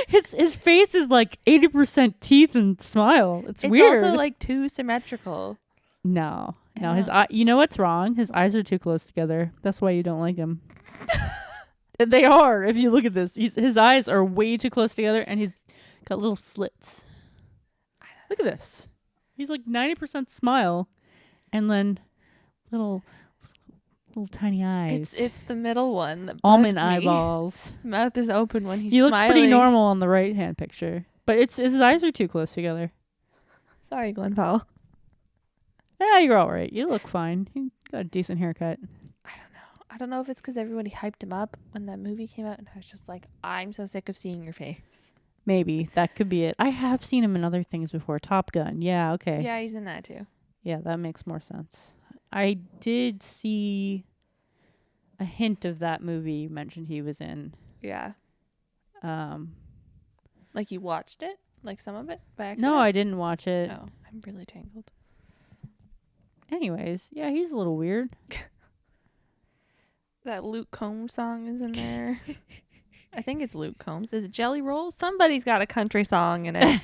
[SPEAKER 1] His face is like 80% teeth and smile. It's weird.
[SPEAKER 2] It's also like too symmetrical.
[SPEAKER 1] No,
[SPEAKER 2] Yeah.
[SPEAKER 1] his eye. You know what's wrong? His eyes are too close together. That's why you don't like him. They are. If you look at this, his eyes are way too close together, and he's got little slits. Look at this. He's like 90% smile, and then little tiny eyes.
[SPEAKER 2] It's the middle one that bugs
[SPEAKER 1] almond
[SPEAKER 2] me.
[SPEAKER 1] eyeballs.
[SPEAKER 2] Mouth is open when he's
[SPEAKER 1] He looks
[SPEAKER 2] smiling.
[SPEAKER 1] pretty normal on the right hand picture, but his eyes are too close together.
[SPEAKER 2] Sorry, Glenn Powell.
[SPEAKER 1] Yeah, you're all right. You look fine. You got a decent haircut.
[SPEAKER 2] I don't know if it's because everybody hyped him up when that movie came out, and I was just like, I'm so sick of seeing your face.
[SPEAKER 1] Maybe that could be it. I have seen him in other things before. Top Gun. Yeah, okay.
[SPEAKER 2] Yeah, he's in that too.
[SPEAKER 1] Yeah, that makes more sense. I did see a hint of that movie you mentioned he was in.
[SPEAKER 2] Yeah.
[SPEAKER 1] Um,
[SPEAKER 2] Like you watched it? Like some of it by accident?
[SPEAKER 1] no, I didn't watch it.
[SPEAKER 2] Oh, I'm really tangled.
[SPEAKER 1] Anyways, yeah, he's a little weird.
[SPEAKER 2] That Luke Combs song is in there. I think it's Luke Combs. Is it Jelly Roll? Somebody's got a country song in it.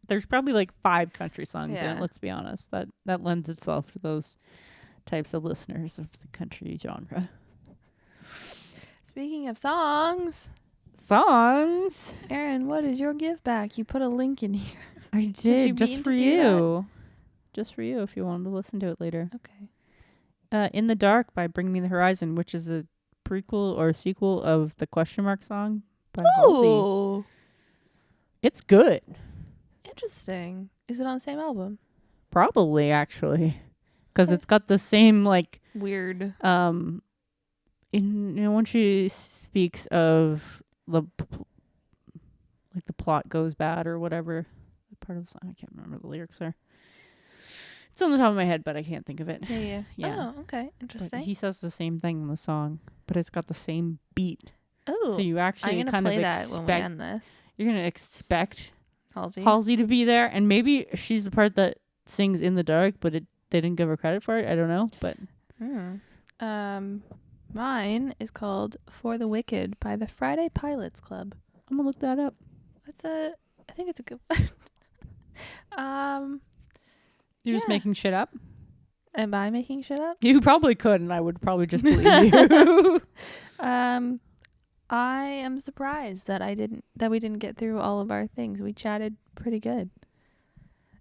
[SPEAKER 1] There's probably like 5 country songs in
[SPEAKER 2] Yeah.
[SPEAKER 1] it, let's be honest. That lends itself to those types of listeners of the country genre.
[SPEAKER 2] Speaking of songs,
[SPEAKER 1] Songs?
[SPEAKER 2] Aaron, what is your give back? You put a link in here.
[SPEAKER 1] I
[SPEAKER 2] you
[SPEAKER 1] did, just
[SPEAKER 2] mean
[SPEAKER 1] for
[SPEAKER 2] to do
[SPEAKER 1] you. Just for you if you wanted to listen to it later.
[SPEAKER 2] Okay.
[SPEAKER 1] In the Dark by Bring Me the Horizon, which is a prequel or sequel of the question mark song by Halsey.
[SPEAKER 2] Ooh.
[SPEAKER 1] It's good.
[SPEAKER 2] Interesting. Is it on the same album?
[SPEAKER 1] Probably, actually. Because
[SPEAKER 2] Okay.
[SPEAKER 1] it's got the same, like,
[SPEAKER 2] Weird.
[SPEAKER 1] when she speaks of the plot goes bad or whatever part of the song, I can't remember the lyrics are. It's on the top of my head, but I can't think of it.
[SPEAKER 2] Yeah.
[SPEAKER 1] Yeah.
[SPEAKER 2] Oh, okay.
[SPEAKER 1] But
[SPEAKER 2] Interesting.
[SPEAKER 1] he says the same thing in the song, but it's got the same beat.
[SPEAKER 2] Oh,
[SPEAKER 1] So you actually
[SPEAKER 2] I'm gonna
[SPEAKER 1] kind
[SPEAKER 2] play
[SPEAKER 1] of
[SPEAKER 2] that when we
[SPEAKER 1] expect
[SPEAKER 2] end this.
[SPEAKER 1] you're gonna expect
[SPEAKER 2] Halsey.
[SPEAKER 1] Halsey to be there, and maybe she's the part that sings in the dark, but they didn't give her credit for it. I don't know, but
[SPEAKER 2] Mine is called "For the Wicked" by the Friday Pilots Club.
[SPEAKER 1] I'm gonna look that up.
[SPEAKER 2] I think it's a good one.
[SPEAKER 1] You're just
[SPEAKER 2] Yeah.
[SPEAKER 1] making shit up.
[SPEAKER 2] Am I making shit up?
[SPEAKER 1] You probably could, and I would probably just believe you.
[SPEAKER 2] I am surprised that we didn't get through all of our things. We chatted pretty good.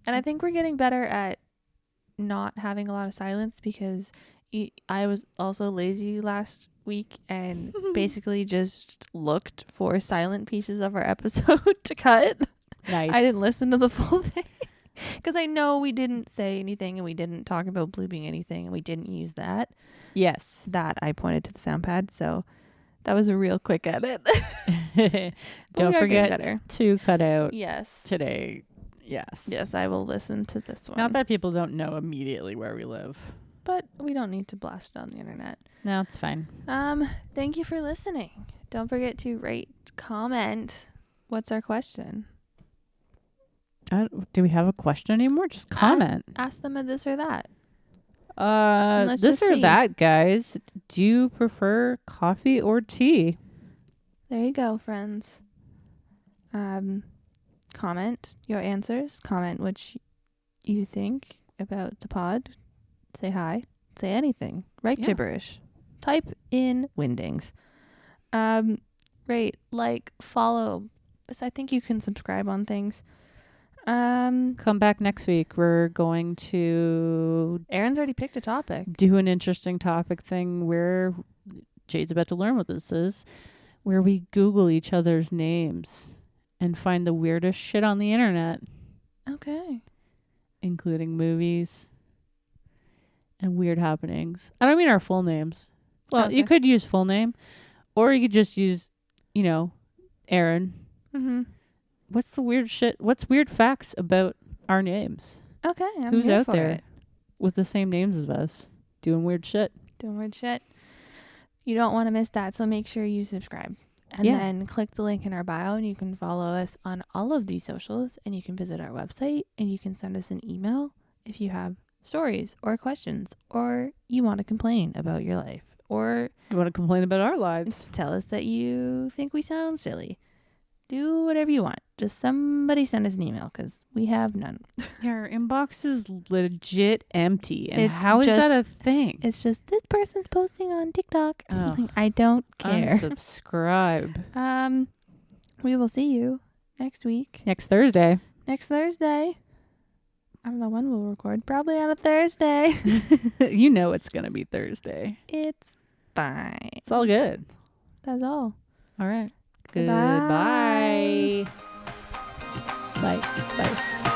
[SPEAKER 2] And I think we're getting better at not having a lot of silence because I was also lazy last week and basically just looked for silent pieces of our episode to cut.
[SPEAKER 1] Nice.
[SPEAKER 2] I didn't listen to the full thing because I know we didn't say anything and we didn't talk about blooping anything and we didn't use that.
[SPEAKER 1] Yes.
[SPEAKER 2] That I pointed to the sound pad, so that was a real quick edit.
[SPEAKER 1] Don't
[SPEAKER 2] We are getting
[SPEAKER 1] forget
[SPEAKER 2] better.
[SPEAKER 1] to cut out
[SPEAKER 2] Yes.
[SPEAKER 1] today. Yes.
[SPEAKER 2] Yes, I will listen to this one.
[SPEAKER 1] Not that people don't know immediately where we live.
[SPEAKER 2] But we don't need to blast it on the internet.
[SPEAKER 1] No, it's fine.
[SPEAKER 2] Thank you for listening. Don't forget to rate, comment. What's our question?
[SPEAKER 1] Do we have a question anymore? Just comment.
[SPEAKER 2] Ask them a this or that. let's
[SPEAKER 1] This
[SPEAKER 2] just
[SPEAKER 1] or
[SPEAKER 2] see.
[SPEAKER 1] that, guys. Do you prefer coffee or tea?
[SPEAKER 2] There you go, friends. Comment your answers. Comment what you think about the pod. Say hi. Say anything. Write
[SPEAKER 1] Yeah.
[SPEAKER 2] gibberish. Type in Windings. Rate, like, follow, I think you can subscribe on things.
[SPEAKER 1] Come back next week. We're going to
[SPEAKER 2] Aaron's already picked a topic.
[SPEAKER 1] do an interesting topic thing where Jade's about to learn what this is, where we Google each other's names and find the weirdest shit on the internet,
[SPEAKER 2] Okay.
[SPEAKER 1] including movies and weird happenings. I don't mean our full names. Well,
[SPEAKER 2] Okay.
[SPEAKER 1] you could use full name, or you could just use, Aaron.
[SPEAKER 2] Mm-hmm.
[SPEAKER 1] What's the weird shit? What's weird facts about our names?
[SPEAKER 2] Okay. I'm
[SPEAKER 1] Who's
[SPEAKER 2] here
[SPEAKER 1] out
[SPEAKER 2] for
[SPEAKER 1] there
[SPEAKER 2] it.
[SPEAKER 1] with the same names as us doing weird shit?
[SPEAKER 2] Doing weird shit. You don't want to miss that, so make sure you subscribe. And
[SPEAKER 1] Yeah.
[SPEAKER 2] then click the link in our bio and you can follow us on all of these socials, and you can visit our website, and you can send us an email if you have stories or questions, or you want to complain about your life, or
[SPEAKER 1] You want to complain about our lives?
[SPEAKER 2] tell us that you think we sound silly. Do whatever you want. Just somebody send us an email, because we have none.
[SPEAKER 1] Yeah, our inbox is legit empty. And
[SPEAKER 2] It's
[SPEAKER 1] how is that
[SPEAKER 2] just-
[SPEAKER 1] a thing?
[SPEAKER 2] It's just this person's posting on TikTok.
[SPEAKER 1] Oh.
[SPEAKER 2] Like, I don't care.
[SPEAKER 1] Unsubscribe.
[SPEAKER 2] We will see you next week.
[SPEAKER 1] Next Thursday.
[SPEAKER 2] Next Thursday. I don't know when we'll record. Probably on a Thursday.
[SPEAKER 1] You know it's going to be Thursday.
[SPEAKER 2] It's fine.
[SPEAKER 1] It's all good.
[SPEAKER 2] That's all.
[SPEAKER 1] All right.
[SPEAKER 2] Goodbye.
[SPEAKER 1] Goodbye. Bye. Bye.